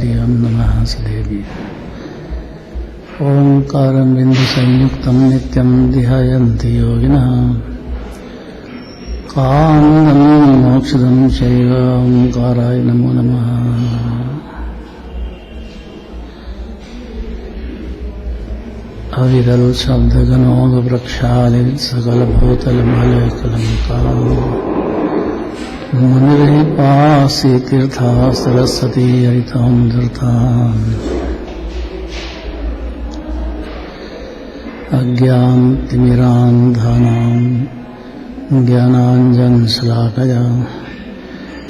नमः सदेवी। ओंकारं बिन्दुसंयुक्तं नित्यं ध्यायन्ति योगिनः कामदं मोक्षदं चैव ओंकाराय नमो नमः। अविरल शब्दगणोग प्रक्षालित सकलभूतलमलकलङ्काम् मुनिर्पासी तीर्था सरस्वती हरितां धृताम् अज्ञानतिमिरान्धानां ज्ञानाञ्जनशलाकया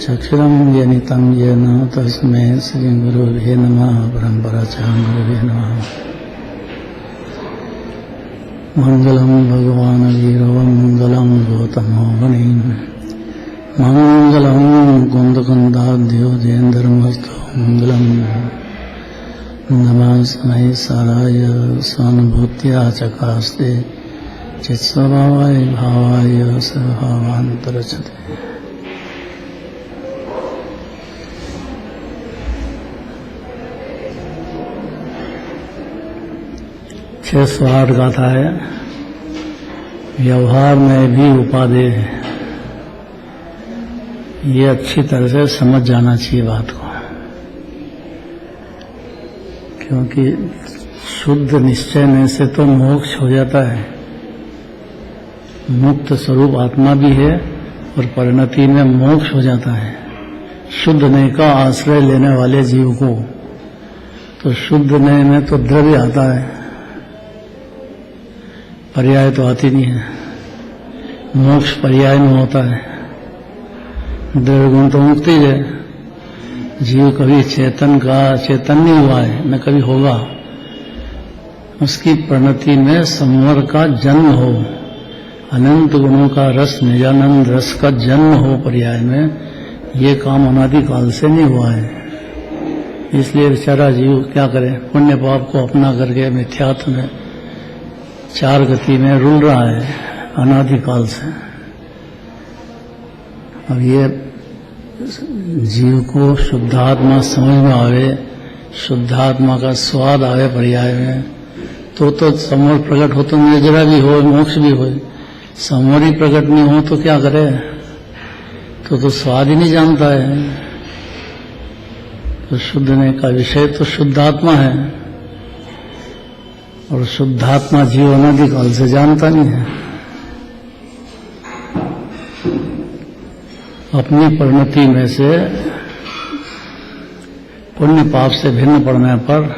चक्षुरं जनितं येन तस्मै श्रीगुरुवे नमः। परम्पराचार्यगुरुवे नमः। मङ्गलं भगवान् वीरो मङ्गलं गौतमो मुनिः मङ्गलं कुन्दकुन्दाद्यो जयेन्द्रमस्तु मङ्गलं नमस्मै साराय स्वानुभूत्या चकास्ते चित्स्वभावाय भावाय स्वभावान्तरचते। छह स्वार्थ गाथा है। व्यवहार में भी उपादेय है। ये अच्छी तरह से समझ जाना चाहिए बात को, क्योंकि शुद्ध निश्चय में से तो मोक्ष हो जाता है। मुक्त स्वरूप आत्मा भी है और परिणति में मोक्ष हो जाता है। शुद्ध नय का आश्रय लेने वाले जीव को तो शुद्ध नय में तो द्रव्य आता है, पर्याय तो आती नहीं है। मोक्ष पर्याय में होता है। द्रव्य गुण तो मुक्ति है। जीव कभी चेतन नहीं हुआ है, न कभी होगा। उसकी परिणति में संवर का जन्म हो, अनंत गुणों का रस निजानंद रस का जन्म हो पर्याय में, ये काम अनादि काल से नहीं हुआ है। इसलिए बेचारा जीव क्या करे, पुण्य पाप को अपना करके मिथ्यात्व में चार गति में रुल रहा है अनादि काल से। अब ये जीव को शुद्धात्मा समझ में आवे, शुद्धात्मा का स्वाद आवे पर्याय में, तो संवर प्रकट हो तो निर्जरा भी हो, मोक्ष भी हो। संवर ही प्रकट नहीं हो तो क्या करे, तो स्वाद ही नहीं जानता है। तो शुद्ध ने का विषय तो शुद्धात्मा है, और शुद्धात्मा जीव अनादि काल से जानता नहीं है। अपनी परिणति में से पुण्य पाप से भिन्न पड़ने पर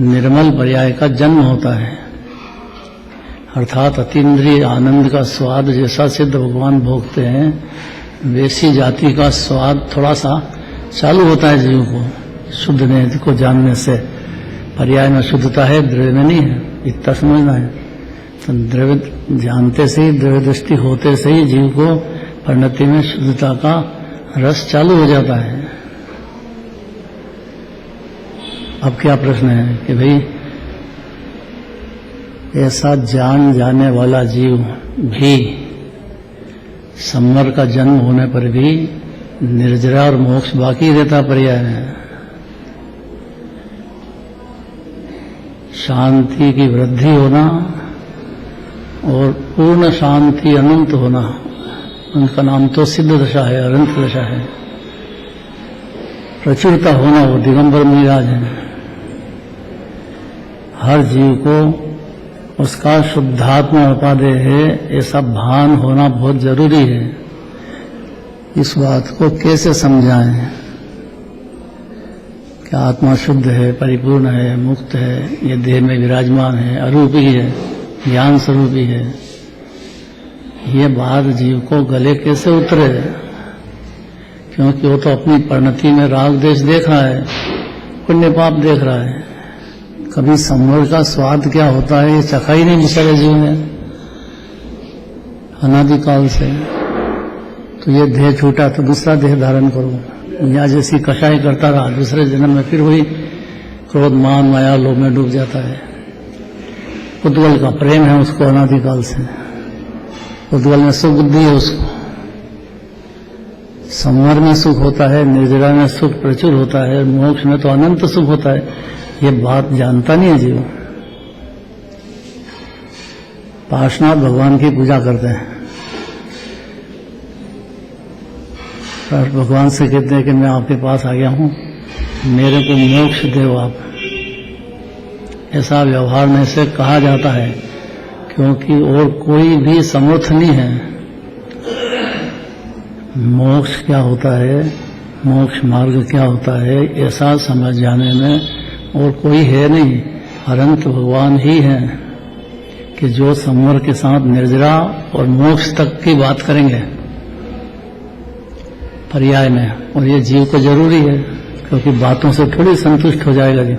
निर्मल पर्याय का जन्म होता है। अर्थात अतीन्द्रिय आनंद का स्वाद जैसा सिद्ध भगवान भोगते हैं, वैसी जाति का स्वाद थोड़ा सा चालू होता है जीव को शुद्ध नियति को जानने से। पर्याय में शुद्धता है, द्रव्य में नहीं है, इतना समझना है। तो द्रव्य जानते से ही, द्रव्य दृष्टि होते से ही जीव को परिणति में शुद्धता का रस चालू हो जाता है। अब क्या प्रश्न है कि भाई ऐसा जान जाने वाला जीव भी संवर का जन्म होने पर भी निर्जरा और मोक्ष बाकी रहता पर्याय में। शांति की वृद्धि होना और पूर्ण शांति अनंत होना, उनका नाम तो सिद्ध दशा है, अनंत दशा है। प्रचुरता होना, वो दिगंबर मिराज है। हर जीव को उसका शुद्धात्मा उपादेय है, ऐसा भान होना बहुत जरूरी है। इस बात को कैसे समझाएं कि आत्मा शुद्ध है, परिपूर्ण है, मुक्त है, ये देह में विराजमान है, अरूपी है, ज्ञान स्वरूपी है। ये बात जीव को गले कैसे उतरे, क्योंकि वो तो अपनी परिणति में राग देश देख रहा है, पुण्य पाप देख रहा है। कभी संवर का स्वाद क्या होता है ये चखा ही नहीं बेचारे जीव ने अनादि काल से। तो ये देह छूटा तो दूसरा देह धारण करो, यहाँ जैसी कषाय करता रहा, दूसरे जन्म में फिर वही क्रोध मान माया लोभ में डूब जाता है। उद्वल का प्रेम है उसको अनादि काल से, उद्वल में सुबुद्धि है उसको, संवर में सुख होता है, निर्जरा में सुख प्रचुर होता है, मोक्ष में तो अनंत सुख होता है। ये बात जानता नहीं है जीव। पार्श्वनाथ भगवान की पूजा करते हैं और भगवान से कहते हैं कि मैं आपके पास आ गया हूं, मेरे को मोक्ष दो आप। ऐसा व्यवहार में से कहा जाता है, क्योंकि और कोई भी समर्थ नहीं है। मोक्ष क्या होता है, मोक्ष मार्ग क्या होता है, ऐसा समझ जाने में और कोई है नहीं, अनंत भगवान ही है कि जो संवर के साथ निर्जरा और मोक्ष तक की बात करेंगे पर्याय में। और ये जीव को जरूरी है, क्योंकि बातों से थोड़ी संतुष्ट हो जाएगा जी।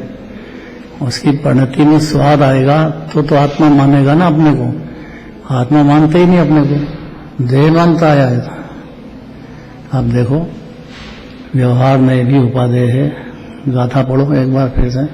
उसकी परिणति में स्वाद आएगा तो आत्मा मानेगा ना अपने को। आत्मा मानते ही नहीं अपने को, देह मानता आया है। आप देखो व्यवहार में भी उपादेय है। गाथा पढ़ो एक बार फिर से।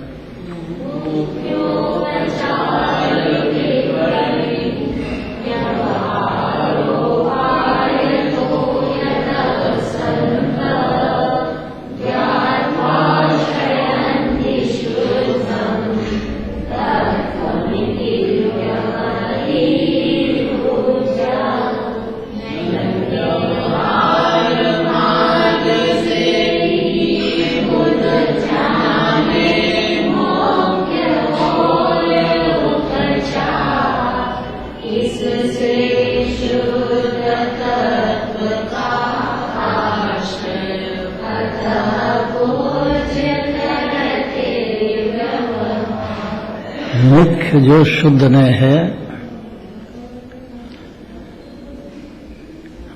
मुख्य जो शुद्ध नय है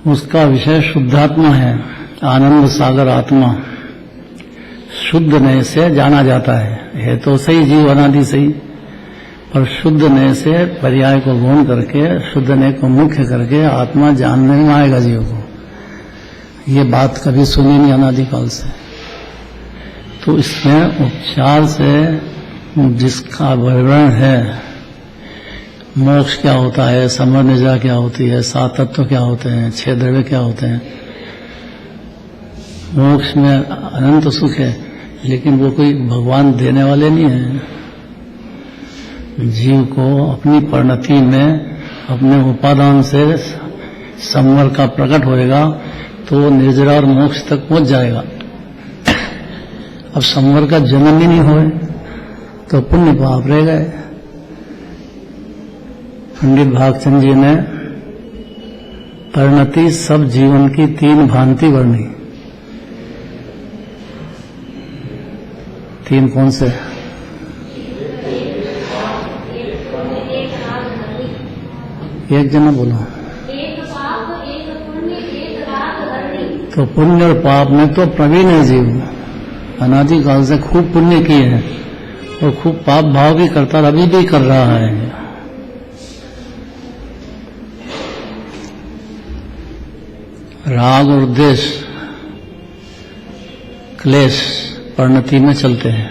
उसका विषय शुद्धात्मा है, आनंद सागर आत्मा। शुद्ध नय से जाना जाता है तो सही जीव अनादि सही, पर शुद्ध नय से पर्याय को गौण करके शुद्ध नय को मुख्य करके आत्मा जानने में आएगा जीव को। ये बात कभी सुनी नहीं अनादिकाल से। तो इसमें उपचार से जिसका वर्णन है, मोक्ष क्या होता है, समर निजा क्या होती है, सात तत्व क्या होते हैं, छह द्रव्य क्या होते हैं। मोक्ष में अनंत सुख है, लेकिन वो कोई भगवान देने वाले नहीं है। जीव को अपनी परिणति में अपने उपादान से संवर का प्रकट होएगा तो निर्जरा और मोक्ष तक पहुंच जाएगा। अब संवर का जन्म ही नहीं होए तो पुण्य पाप रह गए। पंडित भागचंद जी ने परिणति सब जीवन की तीन भांति वर्णी। तीन कौन से? एक जना बोलो। एक पाप, एक पुण्य, एक राग हरणी। तो पुण्य और पाप में तो प्रवीण है जीव, अनादिकाल से खूब पुण्य किए हैं और खूब पाप भाव भी करता, अभी भी कर रहा है। राग और द्वेष क्लेश परिणति में चलते हैं।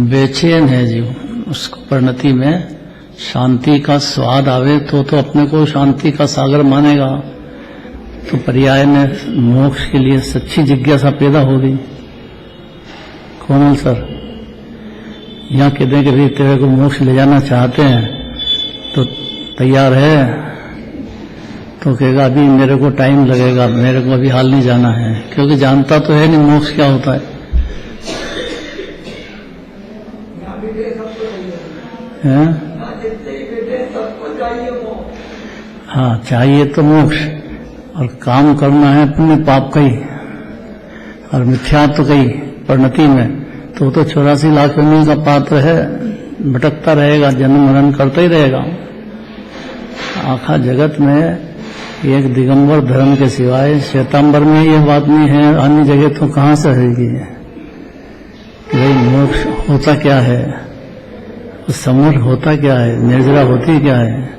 बेचैन है जीव, उसको परिणति में शांति का स्वाद आवे तो अपने को शांति का सागर मानेगा। तो पर्याय में मोक्ष के लिए सच्ची जिज्ञासा पैदा होगी। कोमल सर यहाँ कहते हैं कि भाई तेरे को मोक्ष ले जाना चाहते हैं तो तैयार है, तो कहेगा अभी मेरे को टाइम लगेगा, मेरे को अभी हाल नहीं जाना है, क्योंकि जानता तो है नहीं मोक्ष क्या होता है? हाँ, चाहिए तो मोक्ष, और काम करना है पुण्य पाप का ही और मिथ्यात्व का ही परिणति में। तो 84 लाख योनि का पात्र है, भटकता रहेगा, जन्म मरण करता ही रहेगा। आखा जगत में एक दिगंबर धर्म के सिवाय श्वेतांबर में यह बात नहीं है, अन्य जगह तो कहां से रहेगी कि भाई मोक्ष होता क्या है, समूढ़ होता क्या है, निर्जरा होती क्या है,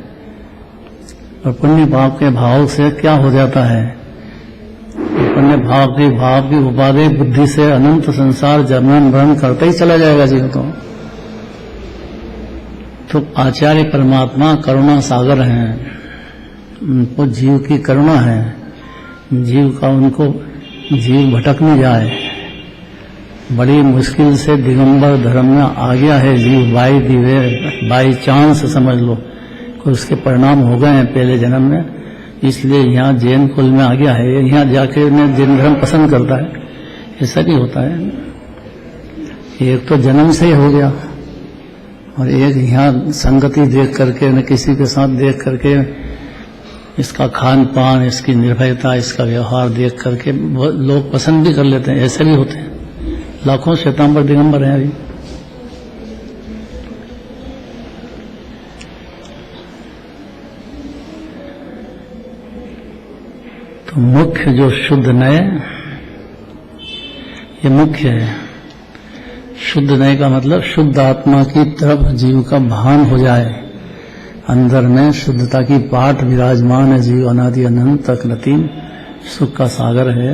और पुण्य भाव के भाव से क्या हो जाता है। पुण्य भाव की उपादेय बुद्धि से अनंत संसार जन्म मरण करता ही चला जाएगा जीव। तो आचार्य परमात्मा करुणा सागर हैं, उनको जीव की करुणा है जीव का उनको जीव भटक नहीं जाए। बड़ी मुश्किल से दिगंबर धर्म में आ गया है जीव, बाई चांस समझ लो, कोई उसके परिणाम हो गए हैं पहले जन्म में, इसलिए यहाँ जैन कुल में आ गया है, यहाँ जाके उन्हें जैन धर्म पसंद करता है। ऐसा नहीं होता है, एक तो जन्म से ही हो गया और एक यहाँ संगति देख करके न किसी के साथ देख करके इसका खान पान, इसकी निर्भयता, इसका व्यवहार देख करके लोग पसंद भी कर लेते हैं। ऐसे भी होते हैं, लाखों श्वेतांबर दिगंबर हैं अभी। तो मुख्य जो शुद्ध नय, ये मुख्य है। शुद्ध नय का मतलब शुद्ध आत्मा की तरफ जीव का भान हो जाए, अंदर में शुद्धता की पाठ विराजमान है। जीव अनादि अनंत अकृतिम सुख का सागर है,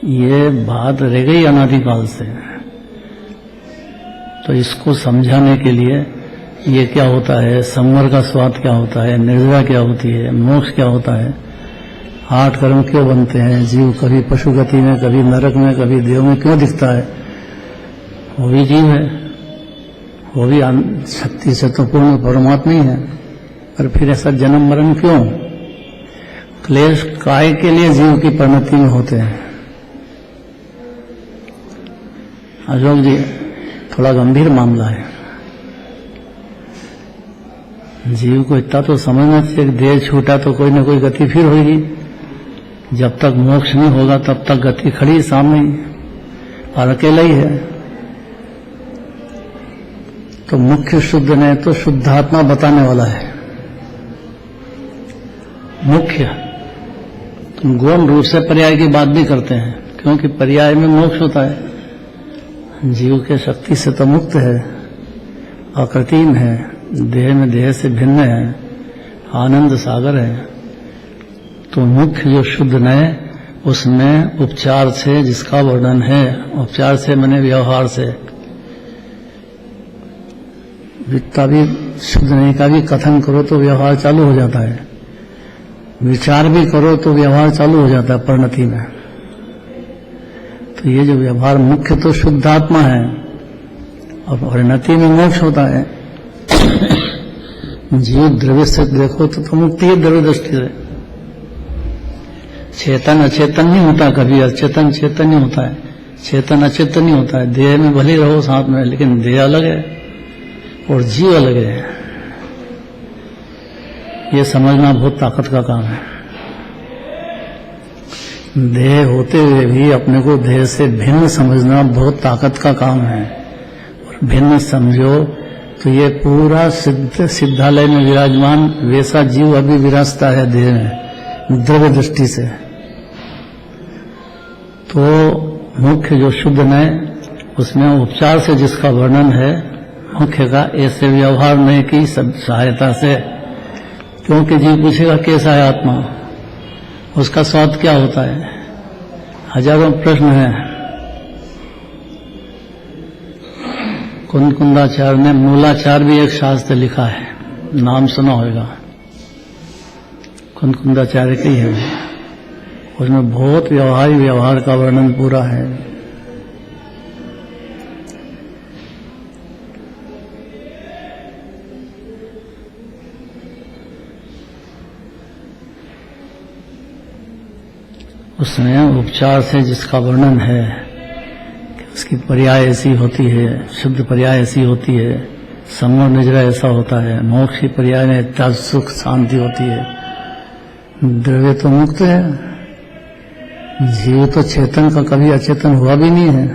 ये बात रह गई अनादिकाल से। तो इसको समझाने के लिए ये क्या होता है, संवर का स्वाद क्या होता है, निर्जरा क्या होती है, मोक्ष क्या होता है, 8 कर्म क्यों बनते हैं, जीव कभी पशु गति में, कभी नरक में, कभी देव में क्यों दिखता है, वो भी जीव है, वो भी शक्ति से तो पूर्ण परमात्मा ही है, पर फिर ऐसा जन्म मरण क्यों? क्लेश काय के लिए जीव की परिणति में होते हैं। अशोक जी, थोड़ा गंभीर मामला है। जीव को इतना तो समझना चाहिए, देह छूटा तो कोई ना कोई गति फिर होगी। जब तक मोक्ष नहीं होगा तब तक गति खड़ी सामने और अकेला ही है। तो मुख्य शुद्ध ने तो शुद्धात्मा बताने वाला है। मुख्य गौण रूप से पर्याय की बात भी करते हैं, क्योंकि पर्याय में मोक्ष होता है। जीव के शक्ति से तो मुक्त है, अकृत्रिम है, देह में देह से भिन्न है, आनंद सागर है। तो मुख्य जो शुद्ध नय, उसमें उपचार से जिसका वर्णन है, उपचार से माने व्यवहार से, जितना भी शुद्ध नय का भी कथन करो तो व्यवहार चालू हो जाता है, विचार भी करो तो व्यवहार चालू हो जाता है परिणति में। तो ये जो व्यवहार मुख्य तो शुद्धात्मा है और परिणति में मोक्ष होता है। जीव द्रव्य से देखो तो मुक्ति है द्रव्य दृष्टि से। चेतन अचेतन नहीं होता, कभी अचेतन चेतन नहीं होता है, चेतन अचेतन नहीं होता है। देह में भले रहो साथ में, लेकिन देह अलग है और जीव अलग है। ये समझना बहुत ताकत का काम है। देह होते हुए भी अपने को देह से भिन्न समझना बहुत ताकत का काम है। और भिन्न समझो तो ये पूरा सिद्धालय में विराजमान वैसा जीव अभी विराजता है देह में द्रव्य दृष्टि से। तो मुख्य जो शुद्ध नय, उसमें उपचार से जिसका वर्णन है मुख्य का, ऐसे व्यवहार नय की सहायता से। क्योंकि जीव पूछेगा कैसा है आत्मा, उसका स्वाद क्या होता है, हजारों प्रश्न हैं। कुंदाचार्य ने मूलाचार भी एक शास्त्र लिखा है, नाम सुना होगा, कुंदाचार्य का ही है। उसमें बहुत व्यवहार का वर्णन पूरा है। उसमें उपचार से जिसका वर्णन है कि उसकी पर्याय ऐसी होती है, शुद्ध पर्याय ऐसी होती है, समूह निजरा ऐसा होता है, मोक्ष की पर्याय में इत्यादि सुख शांति होती है। द्रव्य तो मुक्त है, जीव तो चेतन का कभी अचेतन हुआ भी नहीं है।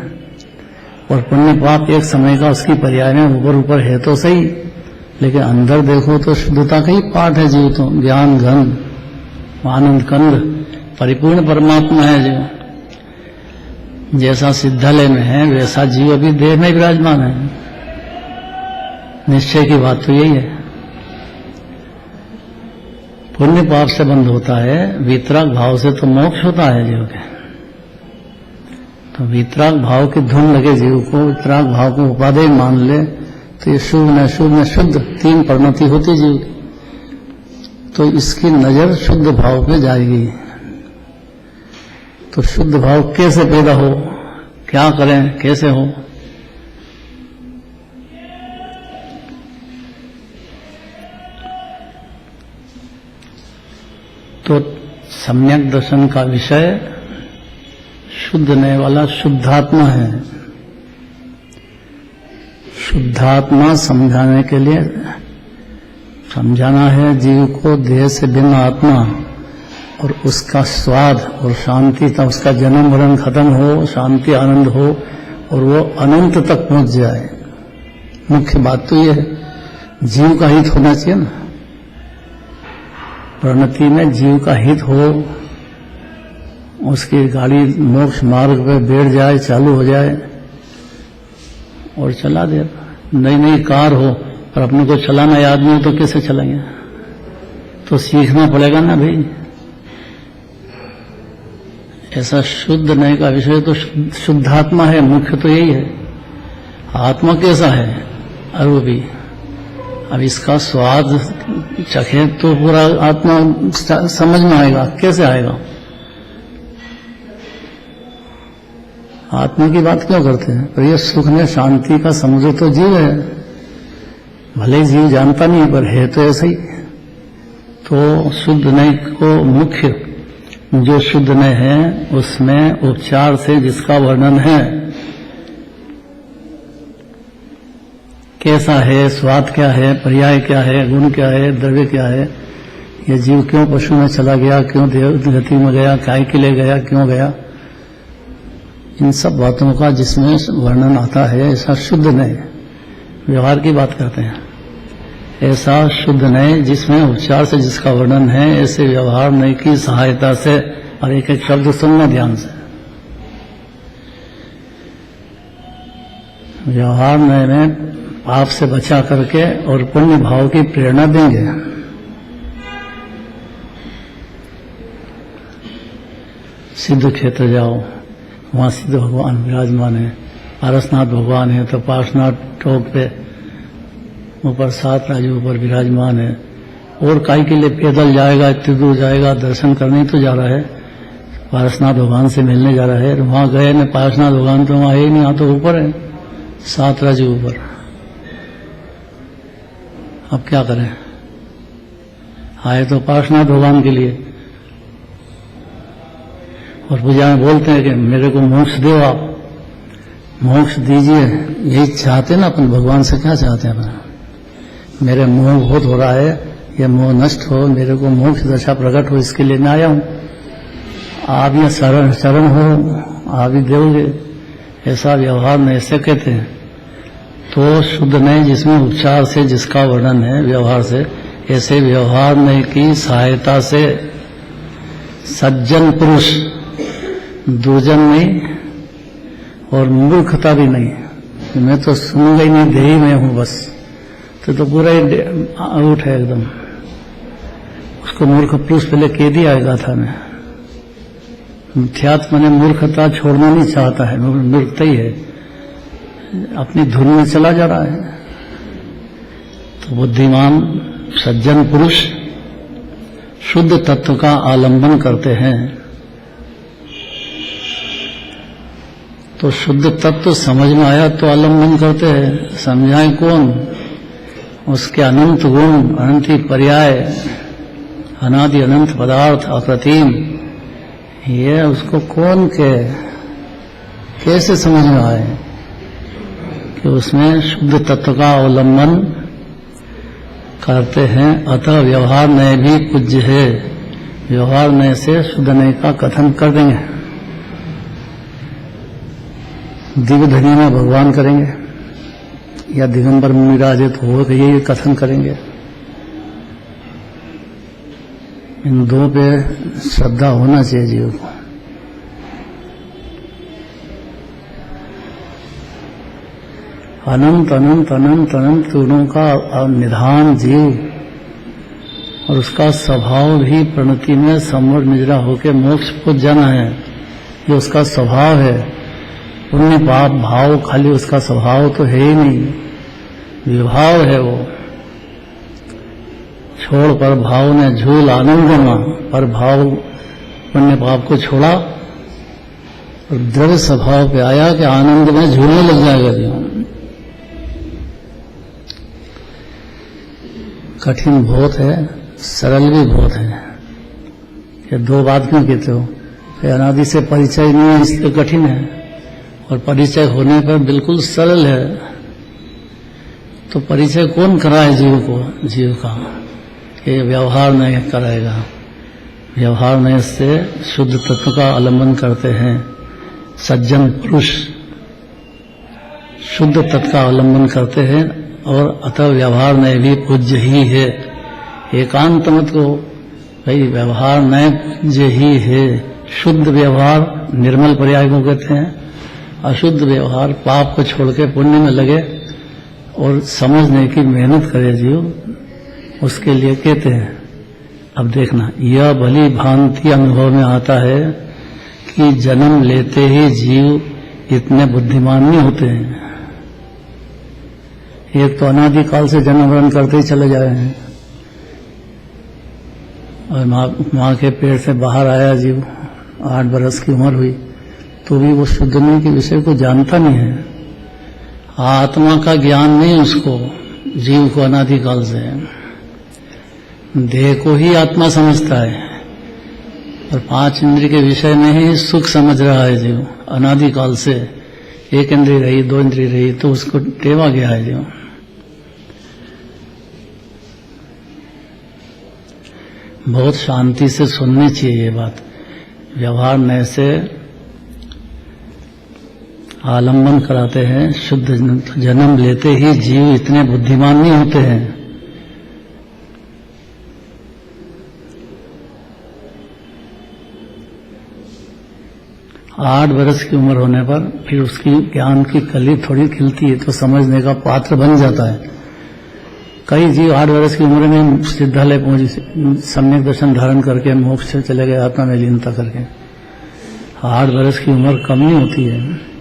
और पुण्य पाप एक समय का उसकी पर्याय में ऊपर ऊपर है तो सही, लेकिन अंदर देखो तो शुद्धता का ही पाठ है। जीव तो ज्ञान घन आनंद कंद परिपूर्ण परमात्मा है। जो जैसा सिद्धालय में है वैसा जीव अभी देह में विराजमान है। निश्चय की बात तो यही है। पुण्य पाप से बंध होता है, वीतराग भाव से तो मोक्ष होता है जीव के। तो वीतराग भाव की धुन लगे जीव को, वीतराग भाव को उपादेय मान ले तो ये शुभ न शुद्ध 3 परिणति होती जीव की। तो इसकी नजर शुद्ध भाव पे जाएगी। तो शुद्ध भाव कैसे पैदा हो, क्या करें, कैसे हो? तो सम्यक दर्शन का विषय शुद्ध नए वाला शुद्धात्मा है। शुद्धात्मा समझाने के लिए समझाना है जीव को देह से भिन्न आत्मा, और उसका स्वाद और शांति तक, उसका जन्म मरण खत्म हो, शांति आनंद हो, और वो अनंत तक पहुंच जाए। मुख्य बात तो ये है, जीव का हित होना चाहिए ना। प्रणति में जीव का हित हो, उसकी गाड़ी मोक्ष मार्ग पे बैठ जाए, चालू हो जाए और चला दे। नई नई कार हो पर अपने को चलाना याद नहीं हो तो कैसे चलाएंगे? तो सीखना पड़ेगा ना भाई। ऐसा शुद्ध नए का विषय तो शुद्धात्मा है, मुख्य तो यही है। आत्मा कैसा है? अरूपी। अब इसका स्वाद चखे तो पूरा आत्मा समझ में आएगा। कैसे आएगा? आत्मा की बात क्यों करते हैं? तो ये सुख में शांति का समुद्र तो जीव है। भले ही जीव जानता नहीं पर है तो ऐसा ही। तो शुद्ध नए को मुख्य जो शुद्ध नए है उसमें उपचार से जिसका वर्णन है, कैसा है, स्वाद क्या है, पर्याय क्या है, गुण क्या है, द्रव्य क्या है, ये जीव क्यों पशु में चला गया, क्यों गति में गया, काय के लिए गया, क्यों गया, इन सब बातों का जिसमें वर्णन आता है, ऐसा शुद्ध नए। व्यवहार की बात करते हैं, ऐसा शुद्ध नए जिसमें उपचार से जिसका वर्णन है, ऐसे व्यवहार नए की सहायता से, और एक एक शब्द सुनना ध्यान से। व्यवहार नए में पाप से बचा करके और पुण्य भाव की प्रेरणा देंगे। सिद्ध क्षेत्र जाओ, वहां सिद्ध भगवान विराजमान है, पारसनाथ भगवान है, तो पार्श्वनाथ टोक पे ऊपर 7 राजू ऊपर विराजमान है। और काई के लिए पैदल जाएगा, इतनी दूर जाएगा, दर्शन करने ही तो जा रहा है, पारसनाथ भगवान से मिलने जा रहा है। वहां गए न पारसनाथ भगवान तो वहां है ही नहीं, वहां तो ऊपर है 7 राजू ऊपर। अब क्या करें? आए तो पार्श्वनाथ भगवान के लिए, और पूजा में बोलते हैं कि मेरे को मोक्ष दो, आप मोक्ष दीजिए। यही चाहते ना अपन, भगवान से क्या चाहते हैं अपन? मेरे मोह बहुत हो रहा है, ये मोह नष्ट हो, मेरे को मोक्ष दशा प्रकट हो, इसके लिए मैं आया हूं। आप ये शरण हो, आप ही दोगे। ऐसा व्यवहार में ऐसे कहते हैं। तो शुद्ध नए जिसमें उपचार से जिसका वर्णन है, व्यवहार से, ऐसे व्यवहार नए की सहायता से सज्जन पुरुष, दुर्जन नहीं और मूर्खता भी नहीं। मैं तो सुनूंगा ही नहीं, देही में हूं बस, तो पूरा ही आउट है एकदम। उसको मूर्ख पुरुष पहले कह दिया गाथा में। मिथ्यात्म ने मूर्खता छोड़ना नहीं चाहता है, मूर्खता ही है, अपनी धुन में चला जा रहा है। तो बुद्धिमान सज्जन पुरुष शुद्ध तत्व का आलंबन करते हैं। तो शुद्ध तत्व समझ में आया तो आलंबन करते हैं। समझाए कौन? उसके अनंत गुण, अनंत पर्याय, अनादि अनंत पदार्थ, अप्रतिम, ये उसको कौन कैसे समझ में आए कि उसमें शुद्ध तत्व का अवलंबन करते हैं। अतः व्यवहार नए भी पूज्य है। व्यवहार नए से शुद्ध नए का कथन कर देंगे। दिव्य धनी में भगवान करेंगे या दिगंबर मुनिराजित हो तो यही कथन करेंगे। इन दो पे श्रद्धा होना चाहिए जीव को। अनंत अनंत अनंत अनंत गुणों का निधान जीव, और उसका स्वभाव भी प्रणति में समर निजरा होकर मोक्ष पहुंच जाना है। ये उसका स्वभाव है। पुण्य पाप भाव खाली उसका स्वभाव तो है ही नहीं, विभाव है वो। छोड़ पर भाव ने झूल आनंद में, पर भाव पुण्य पाप को छोड़ा और दृढ़ स्वभाव पे आया कि आनंद में झूलने लग जाएगा जीवन। कठिन बहुत है, सरल भी बहुत है। ये दो बात क्यों कहते हो? कि अनादि से परिचय नहीं है इसलिए कठिन है, और परिचय होने पर बिल्कुल सरल है। तो परिचय कौन कराए जीव को? जीव का ये व्यवहार नहीं कराएगा। व्यवहार नहीं से शुद्ध तत्व का अवलंबन करते हैं सज्जन पुरुष, शुद्ध तत्व का अवलंबन करते हैं, और अतः व्यवहार नहीं भी पूज्य ही है। एकांत मत को भाई व्यवहार नहीं पूज्य ही है। शुद्ध व्यवहार निर्मल पर्याय को कहते हैं, अशुद्ध व्यवहार पाप को छोड़ के पुण्य में लगे और समझने की मेहनत करे जीव, उसके लिए कहते हैं। अब देखना, यह भली भांति अनुभव में आता है कि जन्म लेते ही जीव इतने बुद्धिमान नहीं होते हैं। एक तो अनादिकाल से जन्म मरण करते ही चले जा रहे हैं, और माँ के पेट से बाहर आया जीव, 8 बरस की उम्र हुई, तो भी वो शुद्धि के विषय को जानता नहीं है। आत्मा का ज्ञान नहीं उसको, जीव को अनादिकाल से देह को ही आत्मा समझता है, और 5 इंद्रिय के विषय में ही सुख समझ रहा है जीव अनादिकाल से। 1 इंद्रिय रही, 2 इंद्रिय रही, तो उसको टेवा गया है जीव। बहुत शांति से सुननी चाहिए ये बात। व्यवहार नए से आलंबन कराते हैं। शुद्ध जन्म लेते ही जीव इतने बुद्धिमान नहीं होते हैं। आठ बरस की उम्र होने पर फिर उसकी ज्ञान की कली थोड़ी खिलती है, तो समझने का पात्र बन जाता है। कई जीव 8 वर्ष की उम्र में सिद्धालय पहुंचे, सम्यक दर्शन धारण करके मोक्ष से चले गए आत्मा में लीनता करके। 8 वर्ष की उम्र कम नहीं होती है।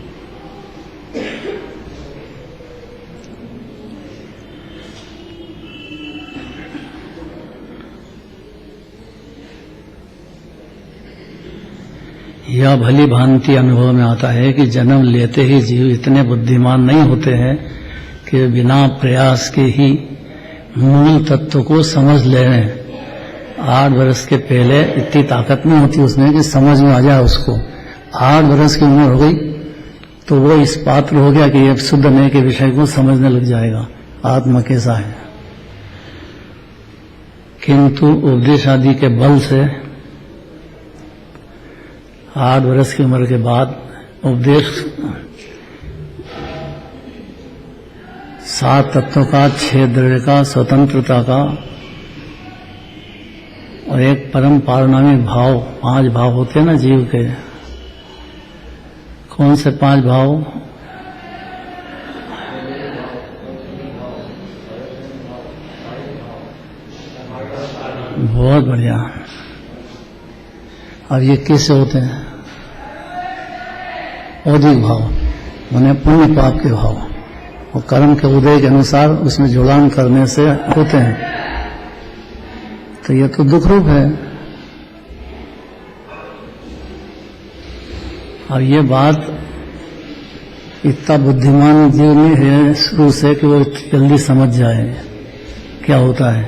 यह भली भांति अनुभव में आता है कि जन्म लेते ही जीव इतने बुद्धिमान नहीं होते हैं कि बिना प्रयास के ही मूल तत्व को समझ ले रहे हैं। 8 वर्ष के पहले इतनी ताकत नहीं होती उसमें कि समझ में आ जाए उसको। 8 वर्ष की उम्र हो गई तो वो इस पात्र हो गया कि ये शुद्ध नए के विषय को समझने लग जाएगा आत्मा कैसा है। किंतु उपदेश आदि के बल से 8 वर्ष की उम्र के बाद उपदेश 7 तत्वों का, 6 द्रव्य का, स्वतंत्रता का और एक परम पारणामिक भाव, 5 भाव होते हैं ना जीव के। कौन से 5 भाव? बहुत बढ़िया। और ये कैसे होते हैं? औधिक भाव माने पुण्य पाप के भाव, और कर्म के उदय के अनुसार उसमें जुड़ान करने से होते हैं। तो ये तो दुख रूप है। और ये बात इतना बुद्धिमान जीव नहीं है शुरू से कि वो जल्दी समझ जाए क्या होता है।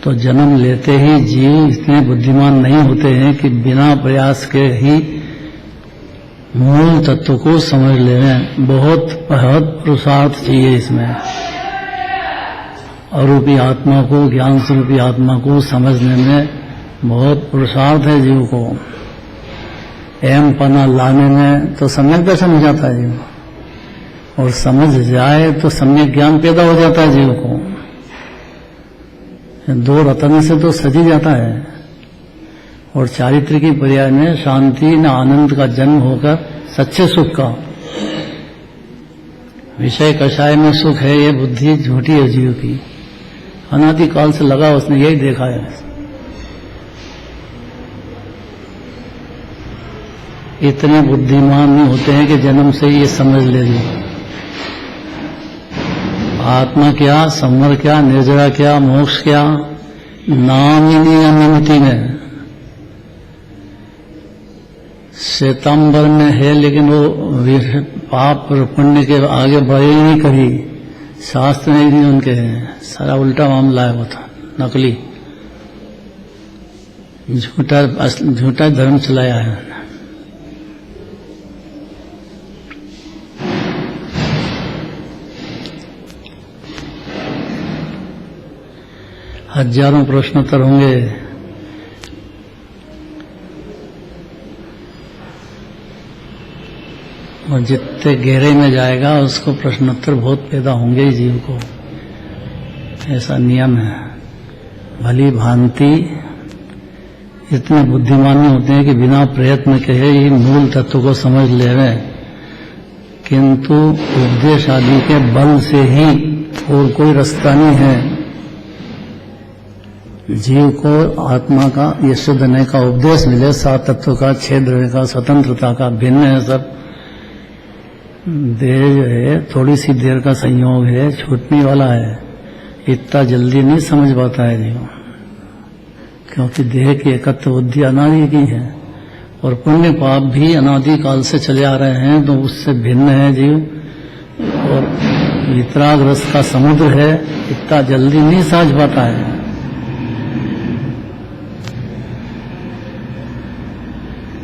तो जन्म लेते ही जीव इतने बुद्धिमान नहीं होते हैं कि बिना प्रयास के ही मूल तत्व को समझ ले रहे हैं। बहुत पुरुषार्थ चाहिए इसमें। अरूपी आत्मा को, ज्ञान स्वरूपी आत्मा को समझने में बहुत पुरुषार्थ है जीव को। एम पना लाने में तो सम्यक दर्शन हो जाता है जीव, और समझ जाए तो सम्यक ज्ञान पैदा हो जाता है जीव को। 2 रत्न से तो सजी जाता है। और चारित्र की पर्याय में शांति न आनंद का जन्म होकर सच्चे सुख का। विषय कषाय में सुख है, ये बुद्धि झूठी है जीव की। अनादिकाल से लगा उसने यही देखा है। इतने बुद्धिमान नहीं होते हैं कि जन्म से ही ये समझ ले ली आत्मा क्या, संवर क्या, निर्जरा क्या, मोक्ष क्या, नाम ही नहीं अनुमति में। श्वेतांबर में है, लेकिन वो पाप और पुण्य के आगे बढ़े ही नहीं कभी। शास्त्र में ही उनके हैं, सारा उल्टा मामला है, वो था नकली, झूठा धर्म चलाया है। हजारों प्रश्नोत्तर होंगे, और जितने गहरे में जाएगा उसको प्रश्नोत्तर बहुत पैदा होंगे ही जीव को, ऐसा नियम है। भली भांति इतने बुद्धिमान होते हैं कि बिना प्रयत्न के ही मूल तत्व को समझ ले रहे, किंतु उपदेश आदि के बल से ही और कोई रास्ता नहीं है जीव को आत्मा का ये शुद्ध होने का उपदेश मिले। 7 तत्व का, 6 द्रव्य का, स्वतंत्रता का, भिन्न है सब। देह जो है थोड़ी सी देर का संयोग है, छूटने वाला है, इतना जल्दी नहीं समझ पाता है जीव, क्योंकि देह की एकत्व बुद्धि अनादि की है, और पुण्य पाप भी अनादि काल से चले आ रहे हैं, तो उससे भिन्न है जीव, और वितराग रस का समुद्र है, इतना जल्दी नहीं समझ पाता है।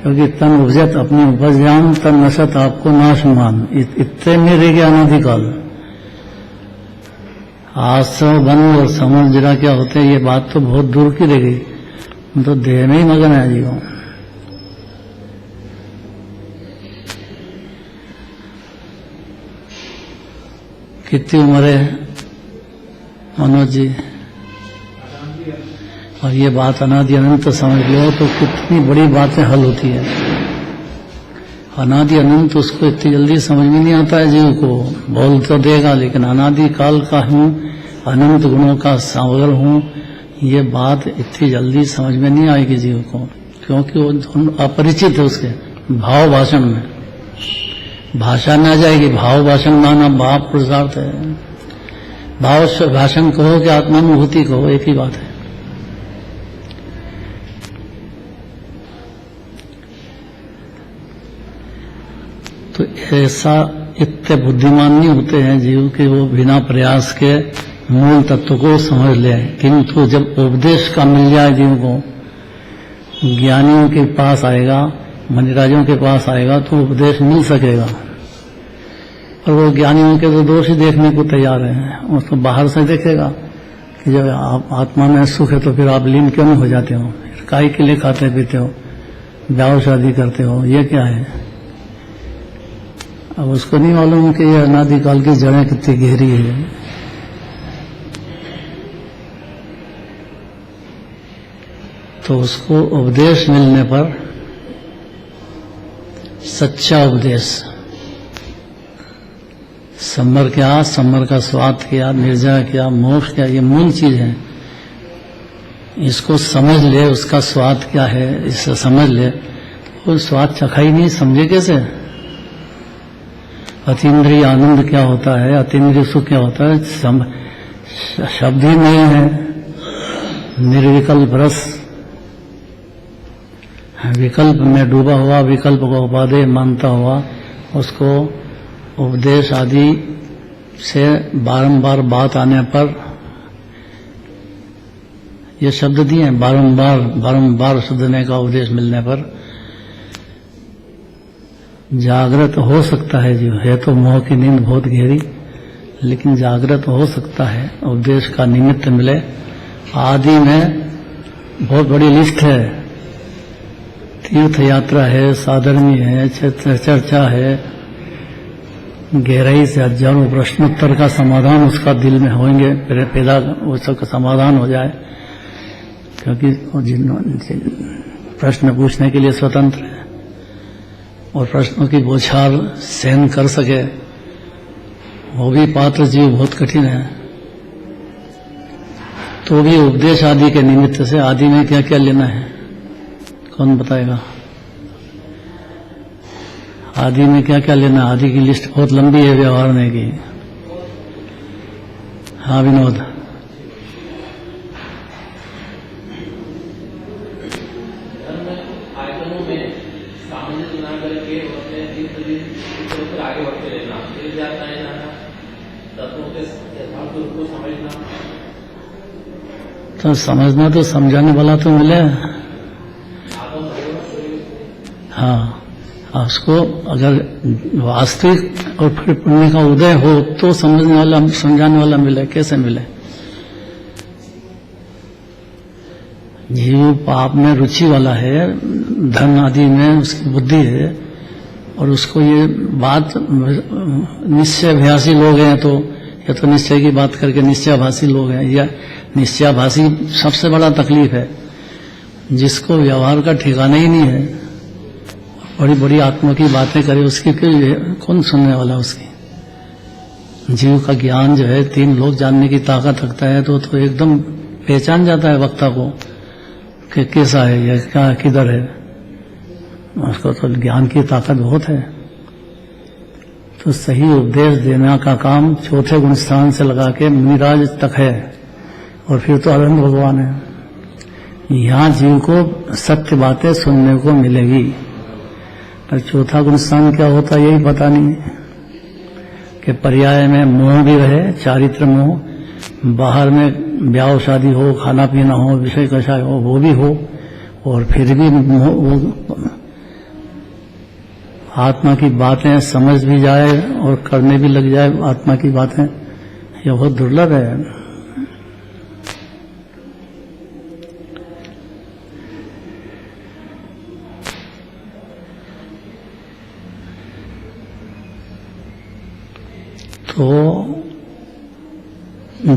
क्योंकि तन उपजत अपनी उपज जान, तन नशत आपको नाश मान, इतने में रह गया अनादिकाल। आश्रम बंद और समुद्र क्या होते हैं, ये बात तो बहुत दूर की रह गई, तो देह में ही मगन है जीवन। कितनी उम्र है मनोज जी? और ये बात अनादि अनंत समझ लो तो कितनी बड़ी बातें हल होती है। अनादि अनंत उसको इतनी जल्दी समझ में नहीं आता है जीव को, बोल तो देगा लेकिन अनादि काल का हूँ, अनंत गुणों का सागर हूँ, ये बात इतनी जल्दी समझ में नहीं आएगी जीव को, क्योंकि वो अपरिचित है उसके भाव भाषण में। भाषा न आ जाएगी, भाव भाषण माना भाव पुरुषार्थ है। भाव भाषण कहो कि आत्मानुभूति कहो, एक ही बात है। तो ऐसा इतने बुद्धिमान नहीं होते हैं जीव के वो बिना प्रयास के मूल तत्व को समझ ले, किंतु जब उपदेश का मिल जाए जीव को, ज्ञानियों के पास आएगा, मनिराजों के पास आएगा तो उपदेश मिल सकेगा। और वो ज्ञानियों के तो दोष ही देखने को तैयार हैं, उसको बाहर से देखेगा कि जब आप आत्मा में सुख है तो फिर आप लीन क्यों हो जाते हो, फिर काहे के लिए खाते पीते हो, ब्याह शादी करते हो, ये क्या है। अब उसको नहीं मालूम कि ये अनादिकाल की जड़ें कितनी गहरी है। तो उसको उपदेश मिलने पर, सच्चा उपदेश, संवर क्या, संवर का स्वाद क्या, निर्जय क्या, मोक्ष क्या, ये मूल चीज है। इसको समझ ले, उसका स्वाद क्या है, इससे समझ ले, वो स्वाद चखा ही नहीं, समझे कैसे। अतीन्द्रिय आनंद क्या होता है, अतीन्द्रिय सुख क्या होता है, शब्द ही नहीं है। निर्विकल्प रस, विकल्प में डूबा हुआ, विकल्प को उपादेय मानता हुआ, उसको उपदेश आदि से बारंबार बात आने पर, ये शब्द दिए हैं, बारंबार शब्द का उपदेश मिलने पर जागृत हो सकता है जो है। तो मोह की नींद बहुत गहरी, लेकिन जागृत हो सकता है, उपदेश का निमित्त मिले। आदि में बहुत बड़ी लिस्ट है, तीर्थ यात्रा है, साधर्मी है, चर्चा है, गहराई से हजारों प्रश्नोत्तर का समाधान उसका दिल में होंगे, पैदा वो सबका समाधान हो जाए, क्योंकि प्रश्न पूछने के लिए स्वतंत्र है और प्रश्नों की बौछार सहन कर सके, वो भी पात्र जीव बहुत कठिन है। तो भी उपदेश आदि के निमित्त से, आदि में क्या क्या लेना है कौन बताएगा। आदि में क्या क्या लेना, आदि की लिस्ट बहुत लंबी है व्यवहार में की। हाँ विनोद, आयतनों में सामंजस्य यात्राएं जाना, तत्वों के यथार्थ रूप को समझना। तो समझना तो समझाने वाला तो मिले। हाँ, उसको अगर वास्तविक और फिर पुण्य का उदय हो तो समझने वाला समझाने वाला मिले। कैसे मिले? जीव पाप में रुचि वाला है, धन आदि में उसकी बुद्धि है, और उसको ये बात निश्चयभाषी लोग हैं तो या तो निश्चय की बात करके निश्चयभाषी लोग हैं, या निश्चयभाषी सबसे बड़ा तकलीफ है जिसको व्यवहार का ठिकाना ही नहीं है, बड़ी बड़ी आत्मा की बातें करे, उसकी कौन सुनने वाला उसकी। जीव का ज्ञान जो है 3 लोग जानने की ताकत रखता है तो एकदम पहचान जाता है वक्ता को कि कैसा है या क्या किधर है। उसको तो ज्ञान की ताकत बहुत है। तो सही उपदेश देने का काम चौथे गुण स्थान से लगा के मुनिराज तक है, और फिर तो अरहंत भगवान है। यहाँ जीव को सत्य बातें सुनने को मिलेगी। पर चौथा गुण स्थान क्या होता है यही पता नहीं कि पर्याय में मोह भी रहे, चारित्र मोह, बाहर में ब्याह शादी हो, खाना पीना हो, विषय कषाय हो, वो भी हो, और फिर भी वो आत्मा की बातें समझ भी जाए और करने भी लग जाए आत्मा की बातें, यह बहुत दुर्लभ है। तो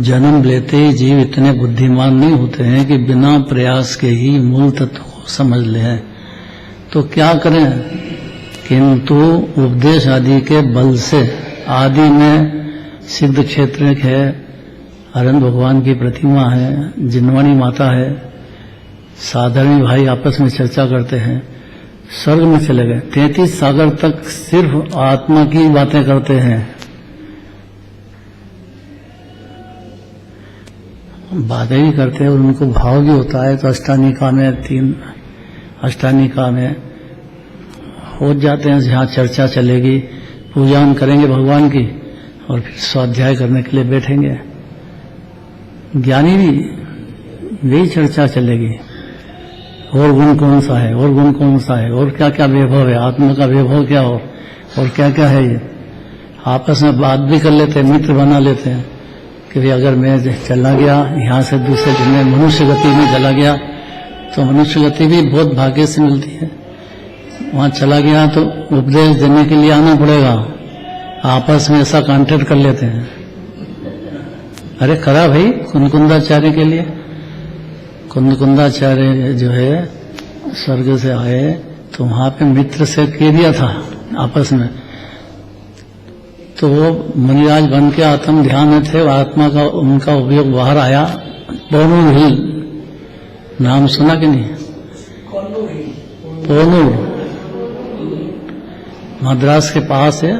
जन्म लेते ही जीव इतने बुद्धिमान नहीं होते हैं कि बिना प्रयास के ही मूल तत्व को समझ लें। तो क्या करें? किंतु उपदेश आदि के बल से, आदि में सिद्ध क्षेत्र है, अरहंत भगवान की प्रतिमा है, जिनवाणी माता है, साधारण भाई आपस में चर्चा करते हैं, स्वर्ग में चले गए, 33 सागर तक सिर्फ आत्मा की बातें करते हैं। बातें भी करते हैं और उनको भाव भी होता है। तो अष्टानिका में 3 अष्टानिका में हो जाते हैं जहाँ चर्चा चलेगी, पूजा हम करेंगे भगवान की, और फिर स्वाध्याय करने के लिए बैठेंगे। ज्ञानी भी यही चर्चा चलेगी, और गुण कौन सा है, और गुण कौन सा है, और क्या क्या वैभव है, आत्मा का वैभव क्या हो, और क्या क्या है। ये आपस में बात भी कर लेते हैं, मित्र बना लेते हैं कि अगर मैं चला गया यहाँ से दूसरे दिन में मनुष्य गति में चला गया तो मनुष्य गति भी बहुत भाग्य से मिलती है। वहाँ चला गया तो उपदेश देने के लिए आना पड़ेगा। आपस में ऐसा कॉन्टेक्ट कर लेते हैं। अरे करा भाई कुंदकुंदाचार्य के लिए। कुंदकुंदाचार्य जो है स्वर्ग से आए तो वहाँ पे मित्र से कह दिया था आपस में, तो वो मुनिराज बन के आत्म ध्यान में थे, आत्मा का उनका उपयोग बाहर आया। पोनूर हिल नाम सुना कि नहीं? पोनूर मद्रास के पास है।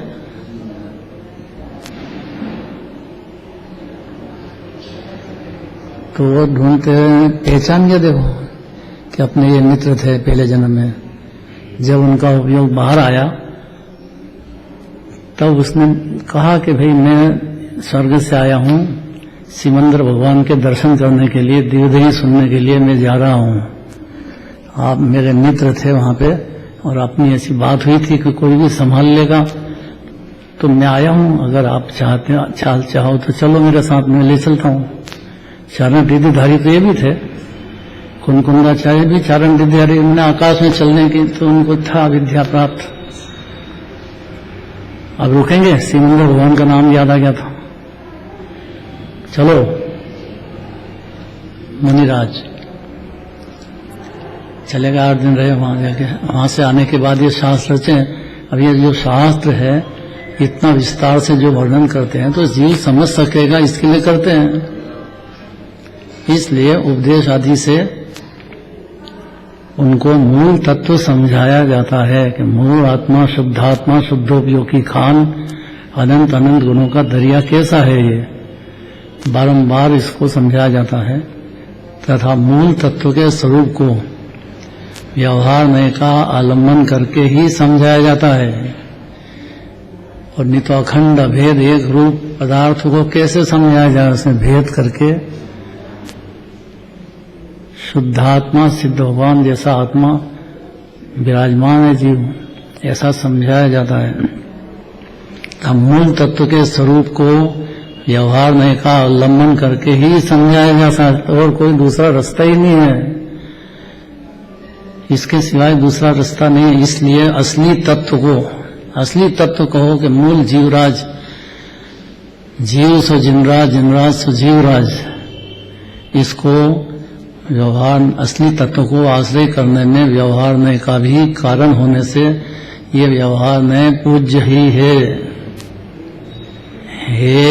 तो वो ढूंढते पहचान गया, देखो कि अपने ये मित्र थे पहले जन्म में। जब उनका उपयोग बाहर आया तब उसने कहा कि भाई मैं स्वर्ग से आया हूँ, सिमंदर भगवान के दर्शन करने के लिए, दीर्घई सुनने के लिए मैं जा रहा हूँ। आप मेरे मित्र थे वहाँ पे और अपनी ऐसी बात हुई थी कि कोई भी संभाल लेगा, तो मैं आया हूँ। अगर आप चाहो तो चलो मेरे साथ, में ले चलता हूँ। चारण रिद्धिधारी तो ये भी थे, कुंदकुंदाचार्य भी चारण रिद्धिधारी। उन्होंने आकाश में चलने की तो उनको था विद्या प्राप्त। अब रुकेंगे, सिमंदर भगवान का नाम याद आ गया था। चलो मुनिराज चले गए, 8 दिन रहे वहां जाके। वहां से आने के बाद ये शास्त्र रचे। अब ये जो शास्त्र है इतना विस्तार से जो वर्णन करते हैं तो जीव समझ सकेगा, इसके लिए करते हैं। इसलिए उपदेश आदि से उनको मूल तत्व समझाया जाता है कि मूल आत्मा, शुद्धात्मा, शुद्धोपयोगी खान, अनंत अनंत गुणों का दरिया कैसा है। ये बारंबार इसको समझाया जाता है तथा मूल तत्व के स्वरूप को व्यवहार में का आलम्बन करके ही समझाया जाता है। और नहीं तो अखंड अभेद एक रूप पदार्थ को कैसे समझाया जाए, उसमें भेद करके शुद्धात्मा सिद्ध भगवान जैसा आत्मा विराजमान है जीव, ऐसा समझाया जाता है। तब मूल तत्व के स्वरूप को व्यवहार में का अवलंबन करके ही समझाया जा सकता, और कोई दूसरा रास्ता ही नहीं है, इसके सिवाय दूसरा रास्ता नहीं है। इसलिए असली तत्व कहो कि मूल जीवराज, जीव सो जिनराज, जिनराज सो जीवराज, इसको व्यवहार असली तत्व को आश्रय करने में व्यवहार में का भी कारण होने से ये व्यवहार में पूज्य ही है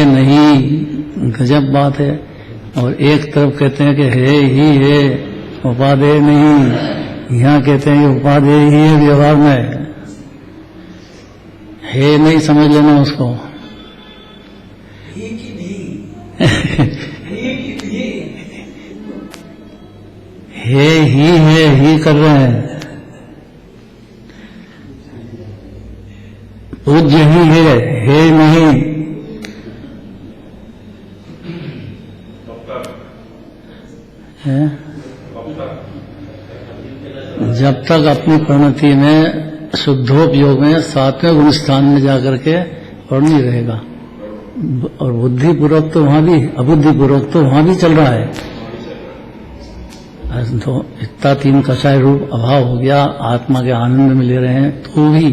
नहीं, गजब बात है। और एक तरफ कहते हैं कि है ही है, उपादेय नहीं, यहाँ कहते हैं कि उपादेय ही है व्यवहार में, है नहीं समझ लेना उसको। है ही कर रहे हैं, पूज्य ही है नहीं। है? जब तक अपनी परिणति में शुद्धोपयोग में 7वें गुण स्थान में जाकर के और नहीं रहेगा, और बुद्धिपूर्वक तो वहां भी, अबुद्धिपूर्वक तो वहां भी चल रहा है। तो इतना 3 कषाय रूप अभाव हो गया, आत्मा के आनंद में ले रहे हैं, तो भी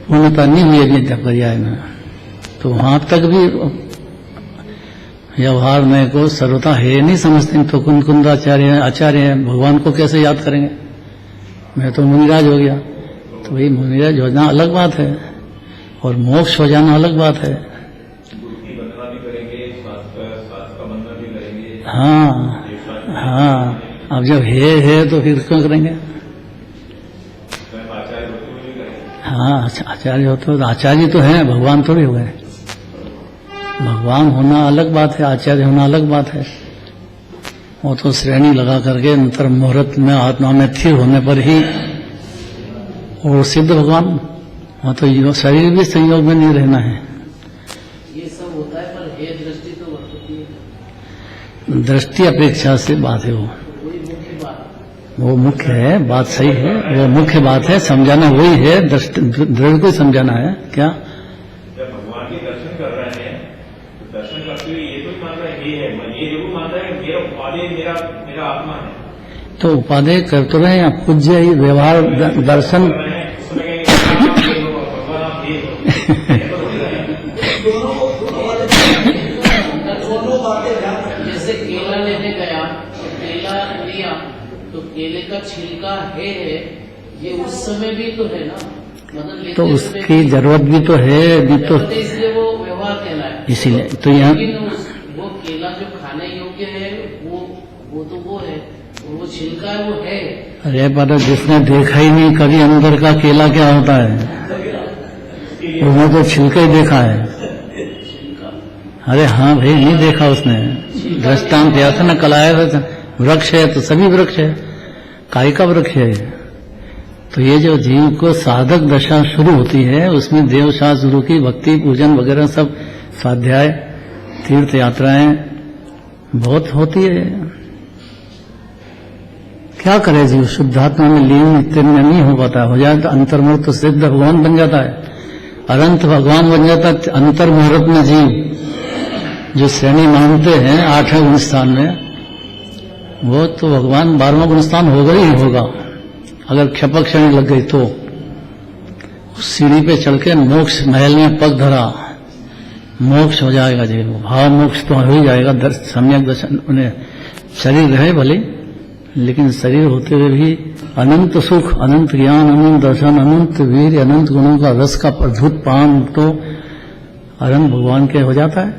पूर्णता नहीं हुई अभी पर्याय में, तो वहां तक भी व्यवहार में को सर्वथा है नहीं समझते। तो कुंदाचार्य आचार्य हैं, भगवान को कैसे याद करेंगे, मैं तो मुनिराज हो गया। तो भाई मुनिराज हो जाना अलग बात है, और मोक्ष हो जाना अलग बात है। हाँ, अब जब है तो फिर क्यों करेंगे। हाँ, आचार्य होते तो आचार्य तो है, भगवान थोड़ी हो गए। भगवान होना अलग बात है, आचार्य होना अलग बात है। वो तो श्रेणी लगा करके अंतर मुहूर्त में आत्मा में स्थिर होने पर ही और सिद्ध भगवान। वहाँ तो शरीर भी संयोग में नहीं रहना है। ये सब होता है, पर हे दृष्टि तो होती है। दृष्टि अपेक्षा से बात है वो मुख्य है, बात सही है, वो मुख्य बात है, समझाना वही है, दृढ़ को समझाना है। क्या जब भगवान के दर्शन कर रहे हैं तो दर्शन करते हुए ये तो मान रहा है, ये जरूर मानता है कि मेरा उपादेय मेरा आत्मा है। तो उपादेय कर तो रहे हैं, पूज्य ही व्यवहार दर्शन जैसे केला लेने गया, केला लिया तो केले का छिलका है, ये उस समय भी तो है ना, मतलब तो उसकी जरूरत भी तो है, भी तो इसलिए वो व्यवहार कहलाए। इसीलिए तो यहाँ वो केला जो खाने योग्य है वो तो वो है, और वो छिलका है वो है। अरे पर जिसने देखा ही नहीं कभी अंदर का केला क्या होता है, उसने तो छिलका ही देखा है। अरे हाँ भाई, नहीं देखा उसने, दृष्टांत दिया था ना, कल आया था। वृक्ष है तो सभी वृक्ष है, काय का वृक्ष है। तो ये जो जीव को साधक दशा शुरू होती है, उसमें देव शास्त्र की भक्ति पूजन वगैरह सब स्वाध्याय तीर्थ यात्राएं बहुत होती है। क्या करे जीव, शुद्धात्मा में लीन इतने नहीं हो पाता, हो जाए तो अंतर्मुहूर्त तो सिद्ध भगवान बन जाता है, अनंत भगवान बन जाता है। अंतर्मुहूर्त में जीव जो श्रेणी मानते हैं 8वें गुण स्थान में, वो तो भगवान 12वां गुण स्थान होगा ही होगा। अगर क्षपक श्रेणी लग गई तो उस सीढ़ी पे चढ़ के मोक्ष महल में पग धरा, मोक्ष हो जाएगा जी, भाव मोक्ष तो हो ही जाएगा। सम्यक दर्शन, उन्हें शरीर रहे भले, लेकिन शरीर होते हुए भी अनंत सुख, अनंत ज्ञान, अनंत दर्शन, अनंत वीर, अनंत गुणों का रस का अद्भुत पान तो अनंत भगवान के हो जाता है।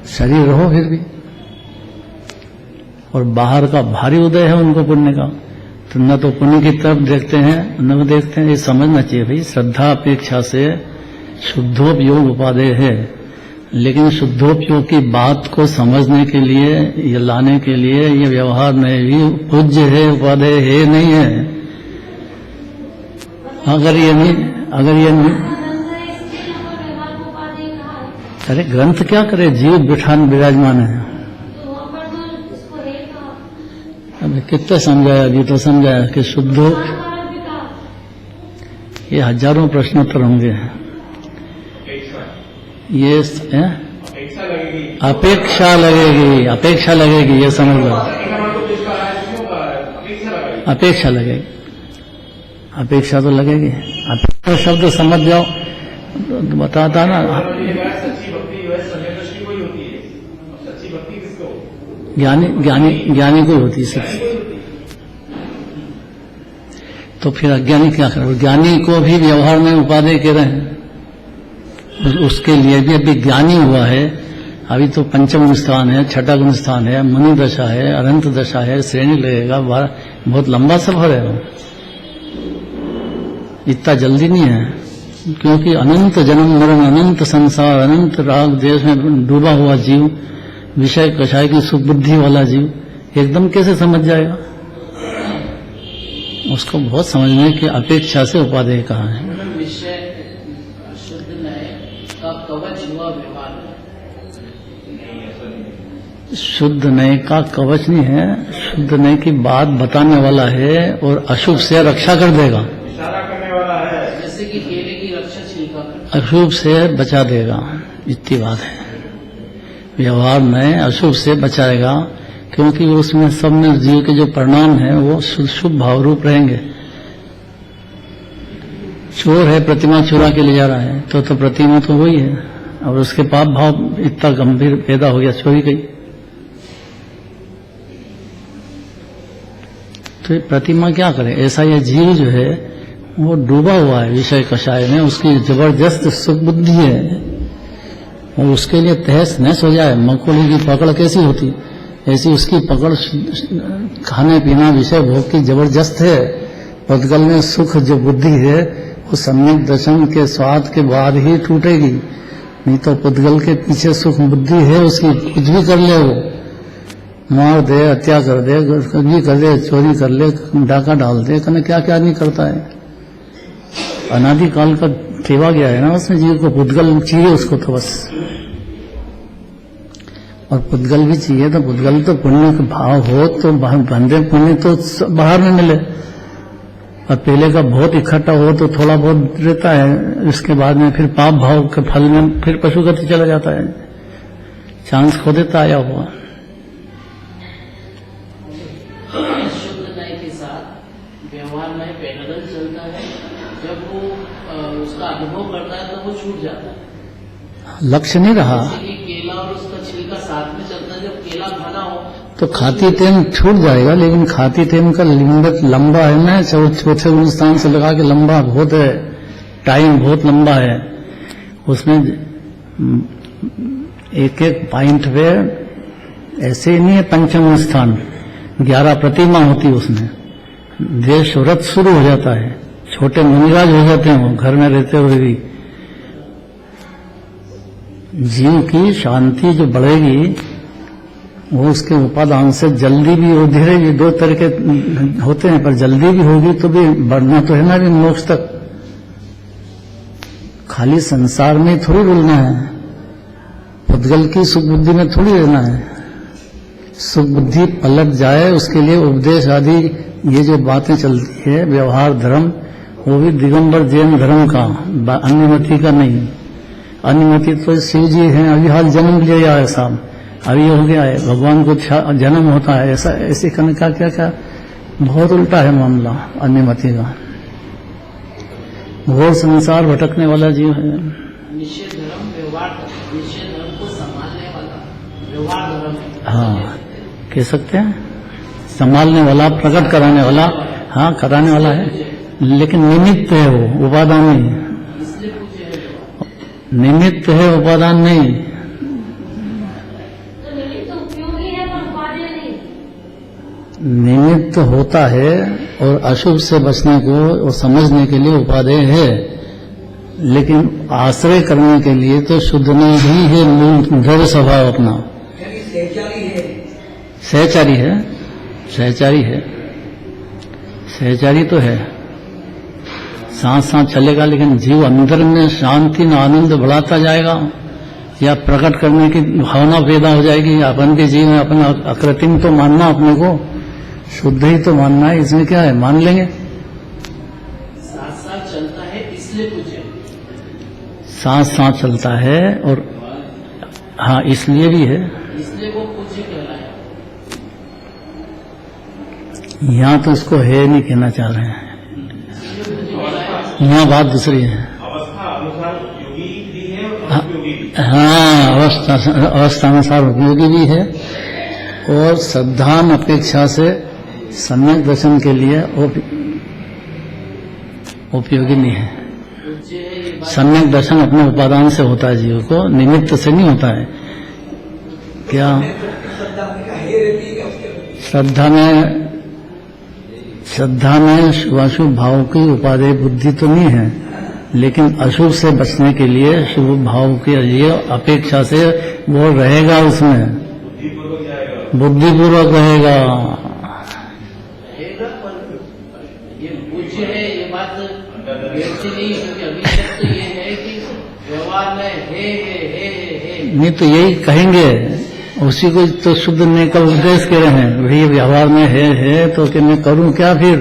शरीर रहो फिर भी, और बाहर का भारी उदय है उनको पुण्य का, तो न तो पुण्य की तरफ देखते हैं न वो देखते हैं। ये समझना चाहिए भाई, श्रद्धा अपेक्षा से शुद्धोपयोग उपादेय है, लेकिन शुद्धोपयोग की बात को समझने के लिए, ये लाने के लिए, ये व्यवहार में भी पूज्य है, उपादेय है नहीं है। अगर ये नहीं इसके व्यवहार को अरे ग्रंथ क्या करे, जीव बिठान विराजमान है। तो वहाँ पर तो इसको है कहा, अब कितना समझाया, अभी तो समझाया कि शुद्ध हो। साकार भी कहा। ये हजारों प्रश्नोत्तर होंगे। अपेक्षा ये अपेक्षा लगेगी। अपेक्षा लगेगी, अपेक्षा लगेगी, ये समझ लो। अपेक्षा लगेगी, अपेक्षा तो लगेगी। अपेक्षा शब्द समझ जाओ तो बताता ना, सच्ची भक्ति जो है समय दृष्टि को ही होती है। सच्ची भक्ति किसको? ज्ञानी ज्ञानी ज्ञानी को होती है सच्ची। तो फिर अज्ञानी क्या करे? ज्ञानी को भी व्यवहार में उपादेय कह रहे हैं, उसके लिए भी अभी ज्ञानी हुआ है। अभी तो पंचम गुण स्थान है, छठा गुण स्थान है, मनु दशा है, अनंत दशा है, श्रेणी लगेगा, बहुत लंबा सफर है वो, इतना जल्दी नहीं है। क्योंकि अनंत जन्म मरण, अनंत संसार, अनंत राग देश में डूबा हुआ जीव, विषय कषाय की सुबुद्धि वाला जीव एकदम कैसे समझ जाएगा? उसको बहुत समझने की अपेक्षा से उपादेय कहा है। विषय शुद्ध नए का कवच हुआ व्यवहार। शुद्ध नए का कवच नहीं है, शुद्ध नए की बात बताने वाला है और अशुभ से रक्षा कर देगा। इशारा करने वाला है। जैसे कि केले की रक्षा छिलका कर। अशुभ से बचा देगा, इतनी बात है। व्यवहार में अशुभ से बचाएगा, क्योंकि उसमें सब में जीव के जो परिणाम है वो शुभ भाव रूप रहेंगे। चोर है, प्रतिमा चुरा के ले जा रहा है, तो प्रतिमा तो वही है, और उसके पाप भाव इतना गंभीर पैदा हो गया, चोरी गई। तो ये प्रतिमा क्या करे? ऐसा ये जीव जो है वो डूबा हुआ है विषय कषाय में, उसकी जबरदस्त सुबुद्धि है, और उसके लिए तहस नहस हो जाए। मकोड़ी की पकड़ कैसी होती, ऐसी उसकी पकड़ खाने पीना विषय भोग की जबरदस्त है। पदगल में सुख जो बुद्धि है वो सम्यक दर्शन के स्वाद के बाद ही टूटेगी, नहीं तो पुद्गल के पीछे सुख बुद्धि है उसकी, कुछ भी कर ले वो, मार दे, हत्या कर दे, कुछ भी कर दे, चोरी कर ले, डाका डाल दे, कहने क्या क्या नहीं करता है। अनादिकाल का सेवा गया है ना उसमें जीव को, पुद्गल चाहिए उसको तो बस। और पुद्गल भी चाहिए तो पुद्गल तो पुण्य का भाव हो तो बंदे पुण्य तो बाहर में मिले, और पहले का बहुत इकट्ठा हो तो थोड़ा बहुत रहता है, इसके बाद में फिर पाप भाव के फल में फिर पशुगति चला जाता है, चांस खो देता आया हुआ। शुद्ध नए के साथ व्यवहार में पैरेलल चलता है। जब वो उसका अनुभव करता है तो वो छूट जाता है। लक्ष्य नहीं रहा जैसे कि केला और उसका छिलका साथ में चलता है। जब केला खाना हो तो खाती टेम छूट जाएगा, लेकिन खाती टेम का लिंगत लंबा है ना, चौथे गुण स्थान से लगा के लंबा बहुत है, टाइम बहुत लंबा है। उसमें एक एक पॉइंट पे ऐसे ही नहीं है। पंचम गुण स्थान 11 प्रतिमा होती है, उसमें देश व्रत शुरू हो जाता है, छोटे मुनिराज हो जाते हैं वो घर में रहते हुए भी। जीव की शांति जो बढ़ेगी वो उसके उपादान से जल्दी भी हो, धीरे भी, दो तरह के होते हैं, पर जल्दी भी होगी तो भी बढ़ना तो है ना भी मोक्ष तक। खाली संसार में थोड़ी रुलना है, पुद्गल की सुबुद्धि में थोड़ी रहना है। सुबुद्धि पलट जाए उसके लिए उपदेश आदि ये जो बातें चलती है, व्यवहार धर्म, वो भी दिगंबर जैन धर्म का, अन्यमति का नहीं। अन्यमति तो शिव जी हैं, अभी हाल जन्म लिया है साहब, अभी हो गया है, भगवान को जन्म होता है, ऐसा ऐसे करने का क्या क्या बहुत उल्टा है मामला अन्यमति का। घोर संसार भटकने वाला जीव है। निश्चय धर्म व्यवहार धर्म, निश्चय धर्म को संभालने वाला व्यवहार धर्म है। हाँ कह सकते हैं, संभालने वाला, प्रकट कराने वाला, हाँ कराने वाला है, लेकिन निमित्त है वो, उपादान नहीं। इसलिए पूछे है निमित्त है, उपादान नहीं। तो निमित्त तो उपयोगी है पर उपादेय नहीं। निमित्त होता है और अशुभ से बचने को और समझने के लिए उपादेय है, लेकिन आश्रय करने के लिए तो शुद्ध नहीं ही है मूल जड़ स्वभाव अपना। सहचारी है, सहचारी है, सहचारी तो है, साथ साथ चलेगा, लेकिन जीव अंदर में शांति में आनंद बढ़ाता जाएगा। या प्रकट करने की भावना पैदा हो जाएगी। अपन के जीवन में अपन अकृत्रिम तो मानना, अपने को शुद्ध ही तो मानना है, इसमें क्या है, मान लेंगे। साथ साथ चलता है इसलिए पूछे, साथ साथ चलता है और हाँ इसलिए भी है। इसलिए वो पूछे कहलाया। यहाँ तो इसको है नहीं कहना चाह रहे हैं, यहाँ बात दूसरी है। अवस्था अनुसार योगी भी है और अनुपयोगी भी। हाँ, अवस्थानुसार उपयोगी भी है और श्रद्धान अपेक्षा से सम्यक दर्शन के लिए उपयोगी नहीं है। पूछे है ये बात। सम्यक दर्शन अपने उपादान से होता है, जीव को निमित्त से नहीं होता है। क्या श्रद्धा में शुभाशुभ भाव की उपादेय बुद्धि तो नहीं है, लेकिन अशुभ से बचने के लिए शुभ भाव के लिए अपेक्षा से वो रहेगा, उसमें बुद्धिपूर्वक जाएगा। बुद्धिपूर्वक रहेगा। रहेगा, पर ये पूछे है ये बात व्यर्थ नहीं, क्योंकि अभी तक तो ये है कि व्यवहार में है। नहीं तो यही कहेंगे, उसी को तो शुद्ध ने का उपदेश कह रहे हैं, भाई व्यवहार में है तो कि मैं करूं क्या फिर।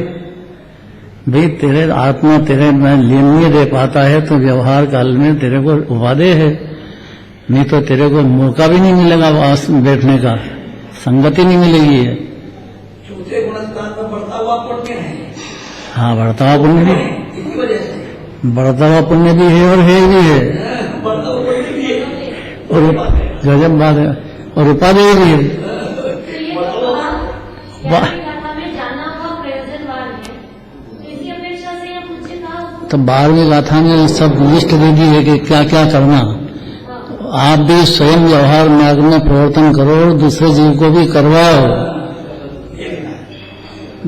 भाई तेरे आत्मा तेरे में लीन नहीं दे पाता है तो व्यवहार काल में तेरे को उपादेय है, नहीं तो तेरे को मौका भी नहीं मिलेगा वास बैठने का, संगति नहीं मिलेगी है। चौथे गुणस्थान में बढ़ता हुआ पुण्य है। हाँ, बढ़ता हुआ पुण्य भी, इसी वजह से बढ़ता हुआ पुण्य भी है और है भी है, बढ़ता हुआ पुण्य भी है और गजब बात है, और उपादेय भी है। तो ये वाह। कथा में जाना हुआ प्रयोजनवान है, तो इसी अपेक्षा से यह पूछे कहा तो 12वीं गाथा में सब लिस्ट दे दी है कि क्या क्या करना। आप भी स्वयं व्यवहार मार्ग में प्रवर्तन करो और दूसरे जीव को भी करवाओ।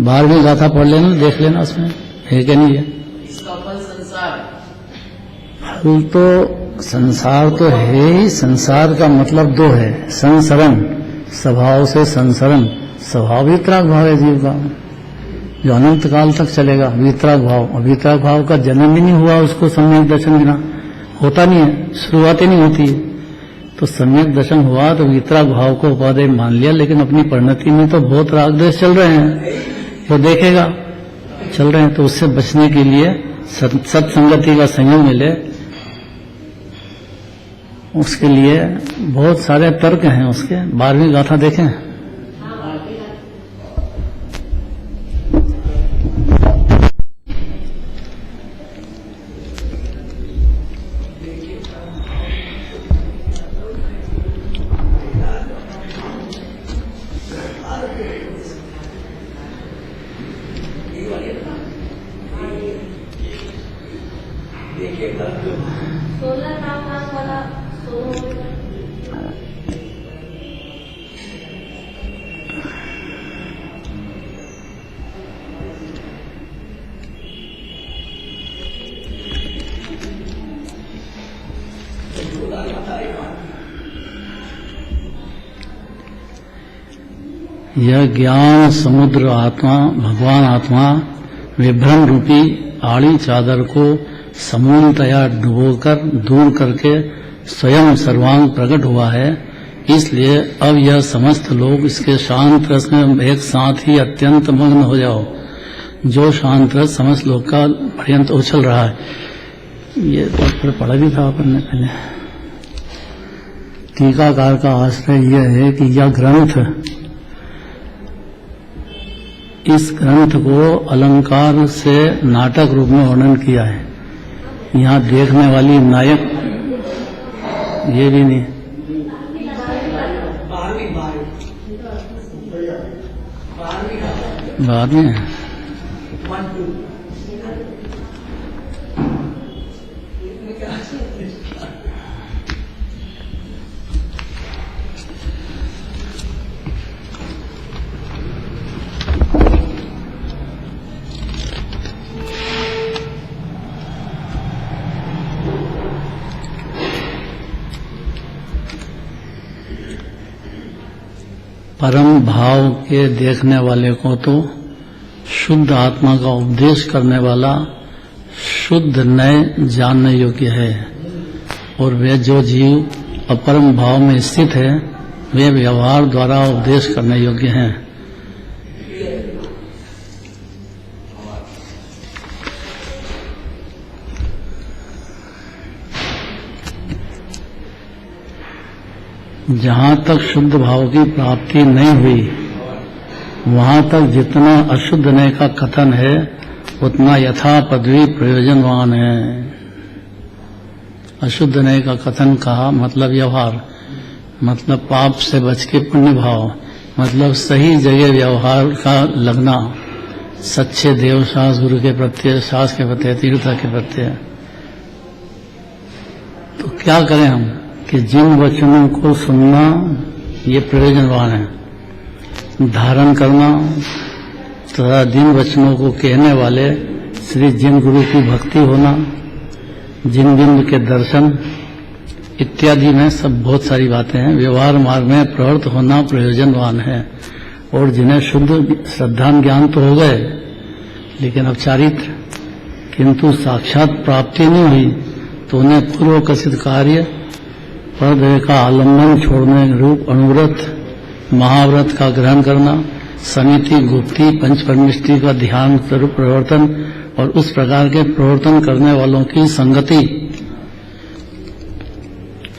12वीं गाथा पढ़ लेना, देख लेना उसमें है कि नहीं है। इसका फल संसार, फल तो संसार तो है ही। संसार का मतलब दो है, संसरण, स्वभाव से संसरण। स्वभाव वितराग भाव है जीव का, जो अनंत काल तक चलेगा, वितराग भाव। और वितराग भाव का जन्म ही नहीं हुआ, उसको सम्यक दर्शन बिना होता नहीं है, शुरुआत ही नहीं होती है। तो सम्यक दर्शन हुआ तो वितराग भाव को उपादेय मान लिया, लेकिन अपनी परिणति में तो बहुत राग द्वेष चल रहे हैं, वो देखेगा चल रहे हैं। तो उससे बचने के लिए सत्संगति का संयम मिले, उसके लिए बहुत सारे तर्क हैं उसके। 12वीं गाथा देखें। देखिएगा 16 नाम वाला 16 यह ज्ञान समुद्र आत्मा, भगवान आत्मा विभ्रम रूपी आड़ी चादर को समूलतया डुबोकर दूर करके स्वयं सर्वांग प्रकट हुआ है। इसलिए अब यह समस्त लोग इसके शांत रस में एक साथ ही अत्यंत मग्न हो जाओ। जो शांत रस समस्त लोग का पर्यंत उछल रहा है। ये पढ़ा भी था अपन ने पहले। टीकाकार का आश्रय यह है कि यह ग्रंथ, इस ग्रंथ को अलंकार से नाटक रूप में वर्णन किया है। यहाँ देखने वाली नायक ये भी नहीं, 12वीं बाद में 1 2 परम भाव के देखने वाले को तो शुद्ध आत्मा का उपदेश करने वाला शुद्ध नए जानने योग्य है। और वे जो जीव अपरम भाव में स्थित है वे व्यवहार द्वारा उपदेश करने योग्य हैं। जहां तक शुद्ध भाव की प्राप्ति नहीं हुई वहां तक जितना अशुद्ध नय का कथन है उतना यथा पदवी प्रयोजनवान है। अशुद्ध नय का कथन कहा मतलब व्यवहार, मतलब पाप से बच के पुण्य भाव, मतलब सही जगह व्यवहार का लगना, सच्चे देव शास गुरु के प्रत्यय, शास के प्रत्यय, तीर्थ के प्रत्यय। तो क्या करें हम कि जिन वचनों को सुनना ये प्रयोजनवान है, धारण करना तथा जिन वचनों को कहने वाले श्री जिन गुरु की भक्ति होना, जिन बिंब के दर्शन इत्यादि में सब बहुत सारी बातें हैं। व्यवहार मार्ग में प्रवृत्त होना प्रयोजनवान है। और जिन्हें शुद्ध श्रद्धा ज्ञान तो हो गए लेकिन अब चारित्र किंतु साक्षात प्राप्ति नहीं हुई तो उन्हें पूर्व कथित कार्य परदेह का आलम्बन छोड़ने रूप अनुव्रत, महाव्रत का ग्रहण करना, समिति, गुप्ती, पंचपरमिष्टि का ध्यान स्वरूप प्रवर्तन और उस प्रकार के प्रवर्तन करने वालों की संगति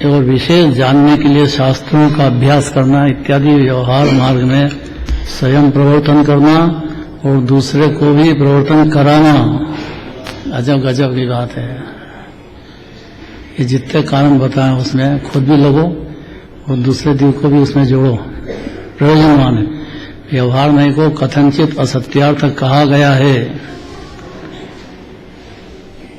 और विशेष जानने के लिए शास्त्रों का अभ्यास करना इत्यादि व्यवहार मार्ग में स्वयं प्रवर्तन करना और दूसरे को भी प्रवर्तन कराना अजब गजब की बात है। ये जितने कारण बताए उसमें खुद भी लगो और दूसरे जीव को भी उसमें जोड़ो, प्रयोजनवान है। व्यवहार नहीं को कथनचित असत्यार्थ कहा गया है,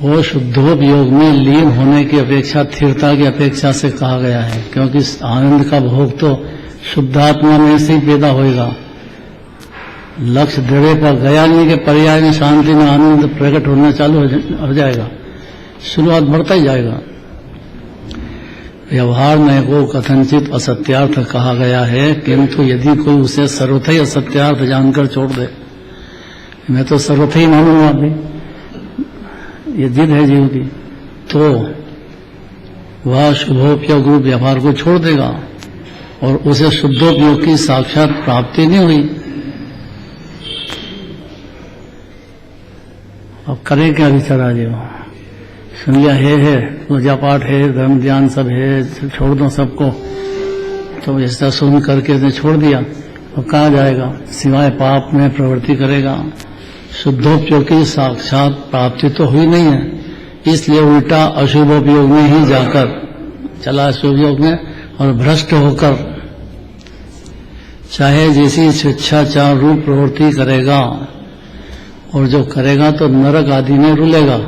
वो शुद्धोपयोग में लीन होने की अपेक्षा स्थिरता की अपेक्षा से कहा गया है, क्योंकि आनंद का भोग तो शुद्धात्मा में से ही पैदा होएगा। लक्ष्य दृढ़ पर गया नहीं कि पर्याय में शांति में आनंद प्रकट होना चालू हो जाएगा, शुरुआत बढ़ता ही जाएगा। व्यवहार में को कथनचित असत्यार्थ कहा गया है, किंतु यदि कोई उसे सर्वथा ही असत्यार्थ जानकर छोड़ दे, मैं तो सर्वथा ही मानूंगा अभी, ये जिद है जीव की, तो वह शुभोपयोग रूप व्यवहार को छोड़ देगा और उसे शुद्धोपयोग की साक्षात प्राप्ति नहीं हुई। अब करे क्या बेचारा जी, सुन लिया है पूजा पाठ है, धर्म ध्यान सब है, छोड़ दो सबको, तो ऐसा सुन करके उसने छोड़ दिया, तो कहाँ जाएगा, सिवाय पाप में प्रवृत्ति करेगा। शुद्धोपयोग की साक्षात प्राप्ति तो हुई नहीं है, इसलिए उल्टा अशुभोपयोग में ही जाकर चला, अशुभयोग में, और भ्रष्ट होकर चाहे जैसी स्वेच्छाचार रूप प्रवृत्ति करेगा, और जो करेगा तो नरक आदि में रुलेगा,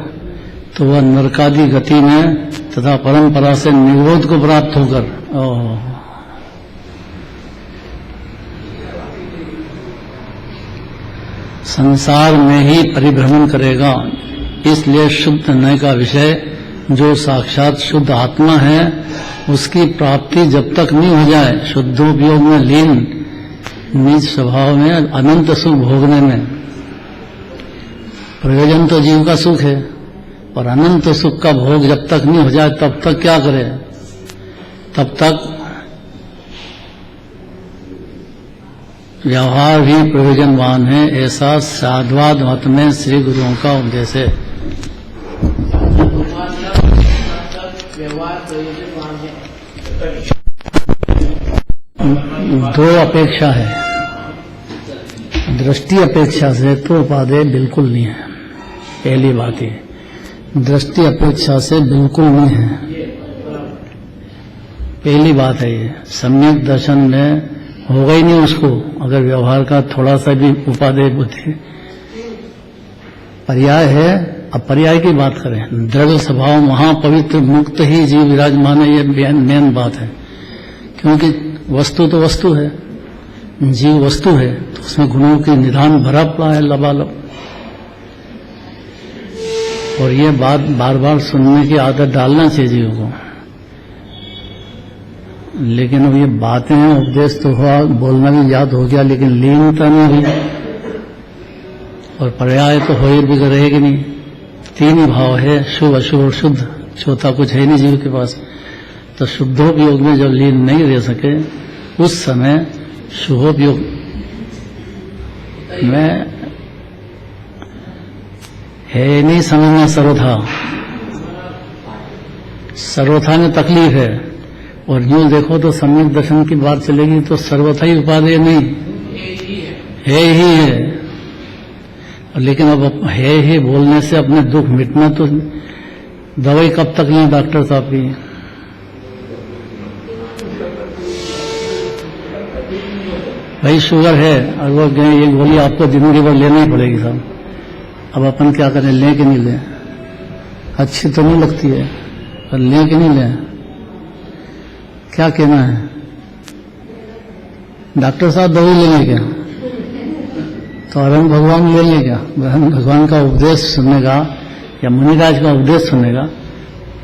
तो वह नरकादि गति में तथा परंपरा से निरोध को प्राप्त होकर संसार में ही परिभ्रमण करेगा। इसलिए शुद्ध नय का विषय जो साक्षात शुद्ध आत्मा है उसकी प्राप्ति जब तक नहीं हो जाए, शुद्धोपयोग में लीन, निज स्वभाव में अनंत सुख भोगने में, प्रयोजन तो जीव का सुख है और अनंत सुख का भोग जब तक नहीं हो जाए तब तक क्या करे, तब तक व्यवहार भी प्रयोजनवान है, ऐसा साधवाद मत में श्री गुरुओं का उपदेश है। व्यवहार प्रयोजनवान है। दो अपेक्षा है, दृष्टि अपेक्षा से तो उपादेय बिल्कुल नहीं है, पहली बात है, दृष्टि अपेक्षा से बिल्कुल नहीं है, पहली बात है ये। सम्यक दर्शन में होगा ही नहीं उसको अगर व्यवहार का थोड़ा सा भी उपादेय बुद्धि, पर्याय है। अब पर्याय की बात करें, द्रव्य स्वभाव महापवित्र मुक्त ही जीव विराजमान है, ये मेन बात है, क्योंकि वस्तु तो वस्तु है, जीव वस्तु है, तो उसमें गुणों की निधान भरा पड़ा है लबालब। और ये बात बार बार सुनने की आदत डालना चाहिए जीव को, लेकिन अब ये बातें हैं, उपदेश तो हुआ, बोलना भी याद हो गया, लेकिन लीनता नहीं हुई और पर्याय तो हो भी रहेगी नहीं। तीन ही भाव है, शुभ अशुभ और शुद्ध, चौथा कुछ है नहीं जीव के पास। तो शुद्धोपयोग में जब लीन नहीं रह सके उस समय शुभोपयोग में है नहीं समझना। सर्वथा में तकलीफ है, और यूं देखो तो सम्यक दर्शन की बात चलेगी तो सर्वथा ही उपादेय नहीं है ही है। लेकिन अब है ही बोलने से अपने दुख मिटना, तो दवाई कब तक लें डॉक्टर साहब की? भाई शुगर है और वो ये गोली आपको जिंदगी भर लेना ही पड़ेगी साहब। अब अपन क्या करें, लें कि नहीं लें? अच्छी तो नहीं लगती है, पर लें कि नहीं लें? क्या कहना है? डॉक्टर साहब दवाई लेंगे क्या? तो अरंग भगवान ले लें क्या? भगवान का उपदेश सुनेगा या मुनिराज का उपदेश सुनेगा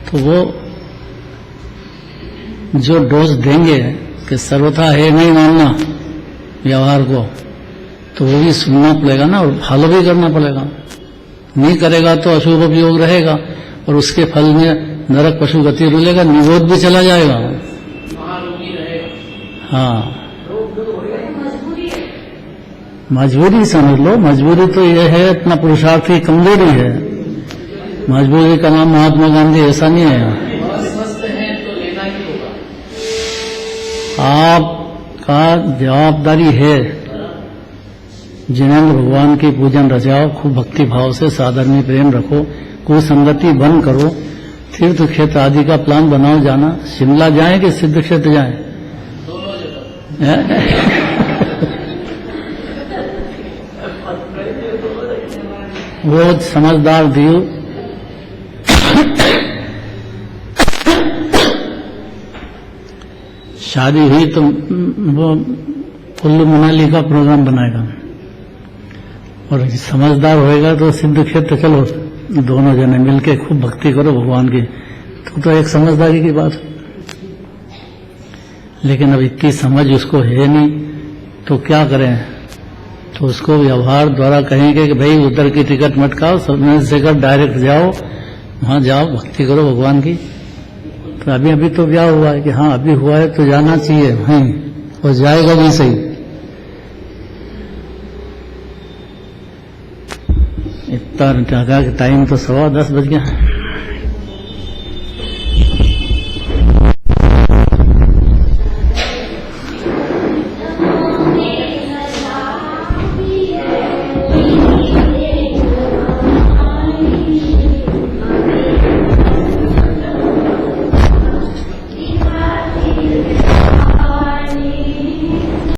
तो वो जो डोज देंगे कि सर्वथा है नहीं मानना व्यवहार को, तो वो भी सुनना पड़ेगा ना, और फॉलो भी करना पड़ेगा। नहीं करेगा तो अशुभ उपयोग रहेगा और उसके फल में नरक पशु गति रुलेगा, निरोध भी चला जाएगा। हाँ, मजबूरी समझ लो। मजबूरी तो यह है, अपना पुरुषार्थ की कमजोरी है। मजबूरी का नाम महात्मा गांधी ऐसा नहीं है। स्वस्थ है तो लेना ही होगा। आपका जवाबदारी है जिनेंद्र भगवान की पूजन रचाओ, खूब भक्ति भाव से साधर्मी प्रेम रखो, कुसंगति बंद करो, तीर्थ क्षेत्र आदि का प्लान बनाओ। जाना शिमला जाएं कि सिद्ध क्षेत्र जाएं? दोनों जगह। वो समझदार दीव शादी हुई तो वो कुल्लू मनाली का प्रोग्राम बनाएगा, और समझदार होएगा तो सिद्ध क्षेत्र चलो दोनों जने मिलके खूब भक्ति करो भगवान की। तो एक समझदारी की बात। लेकिन अब इतनी समझ उसको है नहीं, तो क्या करें? तो उसको व्यवहार द्वारा कहेंगे कि भाई उधर की टिकट मत खाओ, सबने से कर डायरेक्ट जाओ, वहां जाओ भक्ति करो भगवान की। तो अभी तो ब्याह हुआ है कि हाँ अभी हुआ है तो जाना चाहिए वहीं, और जाएगा भी सही। इतना टाइम तो 10:15 बज गया।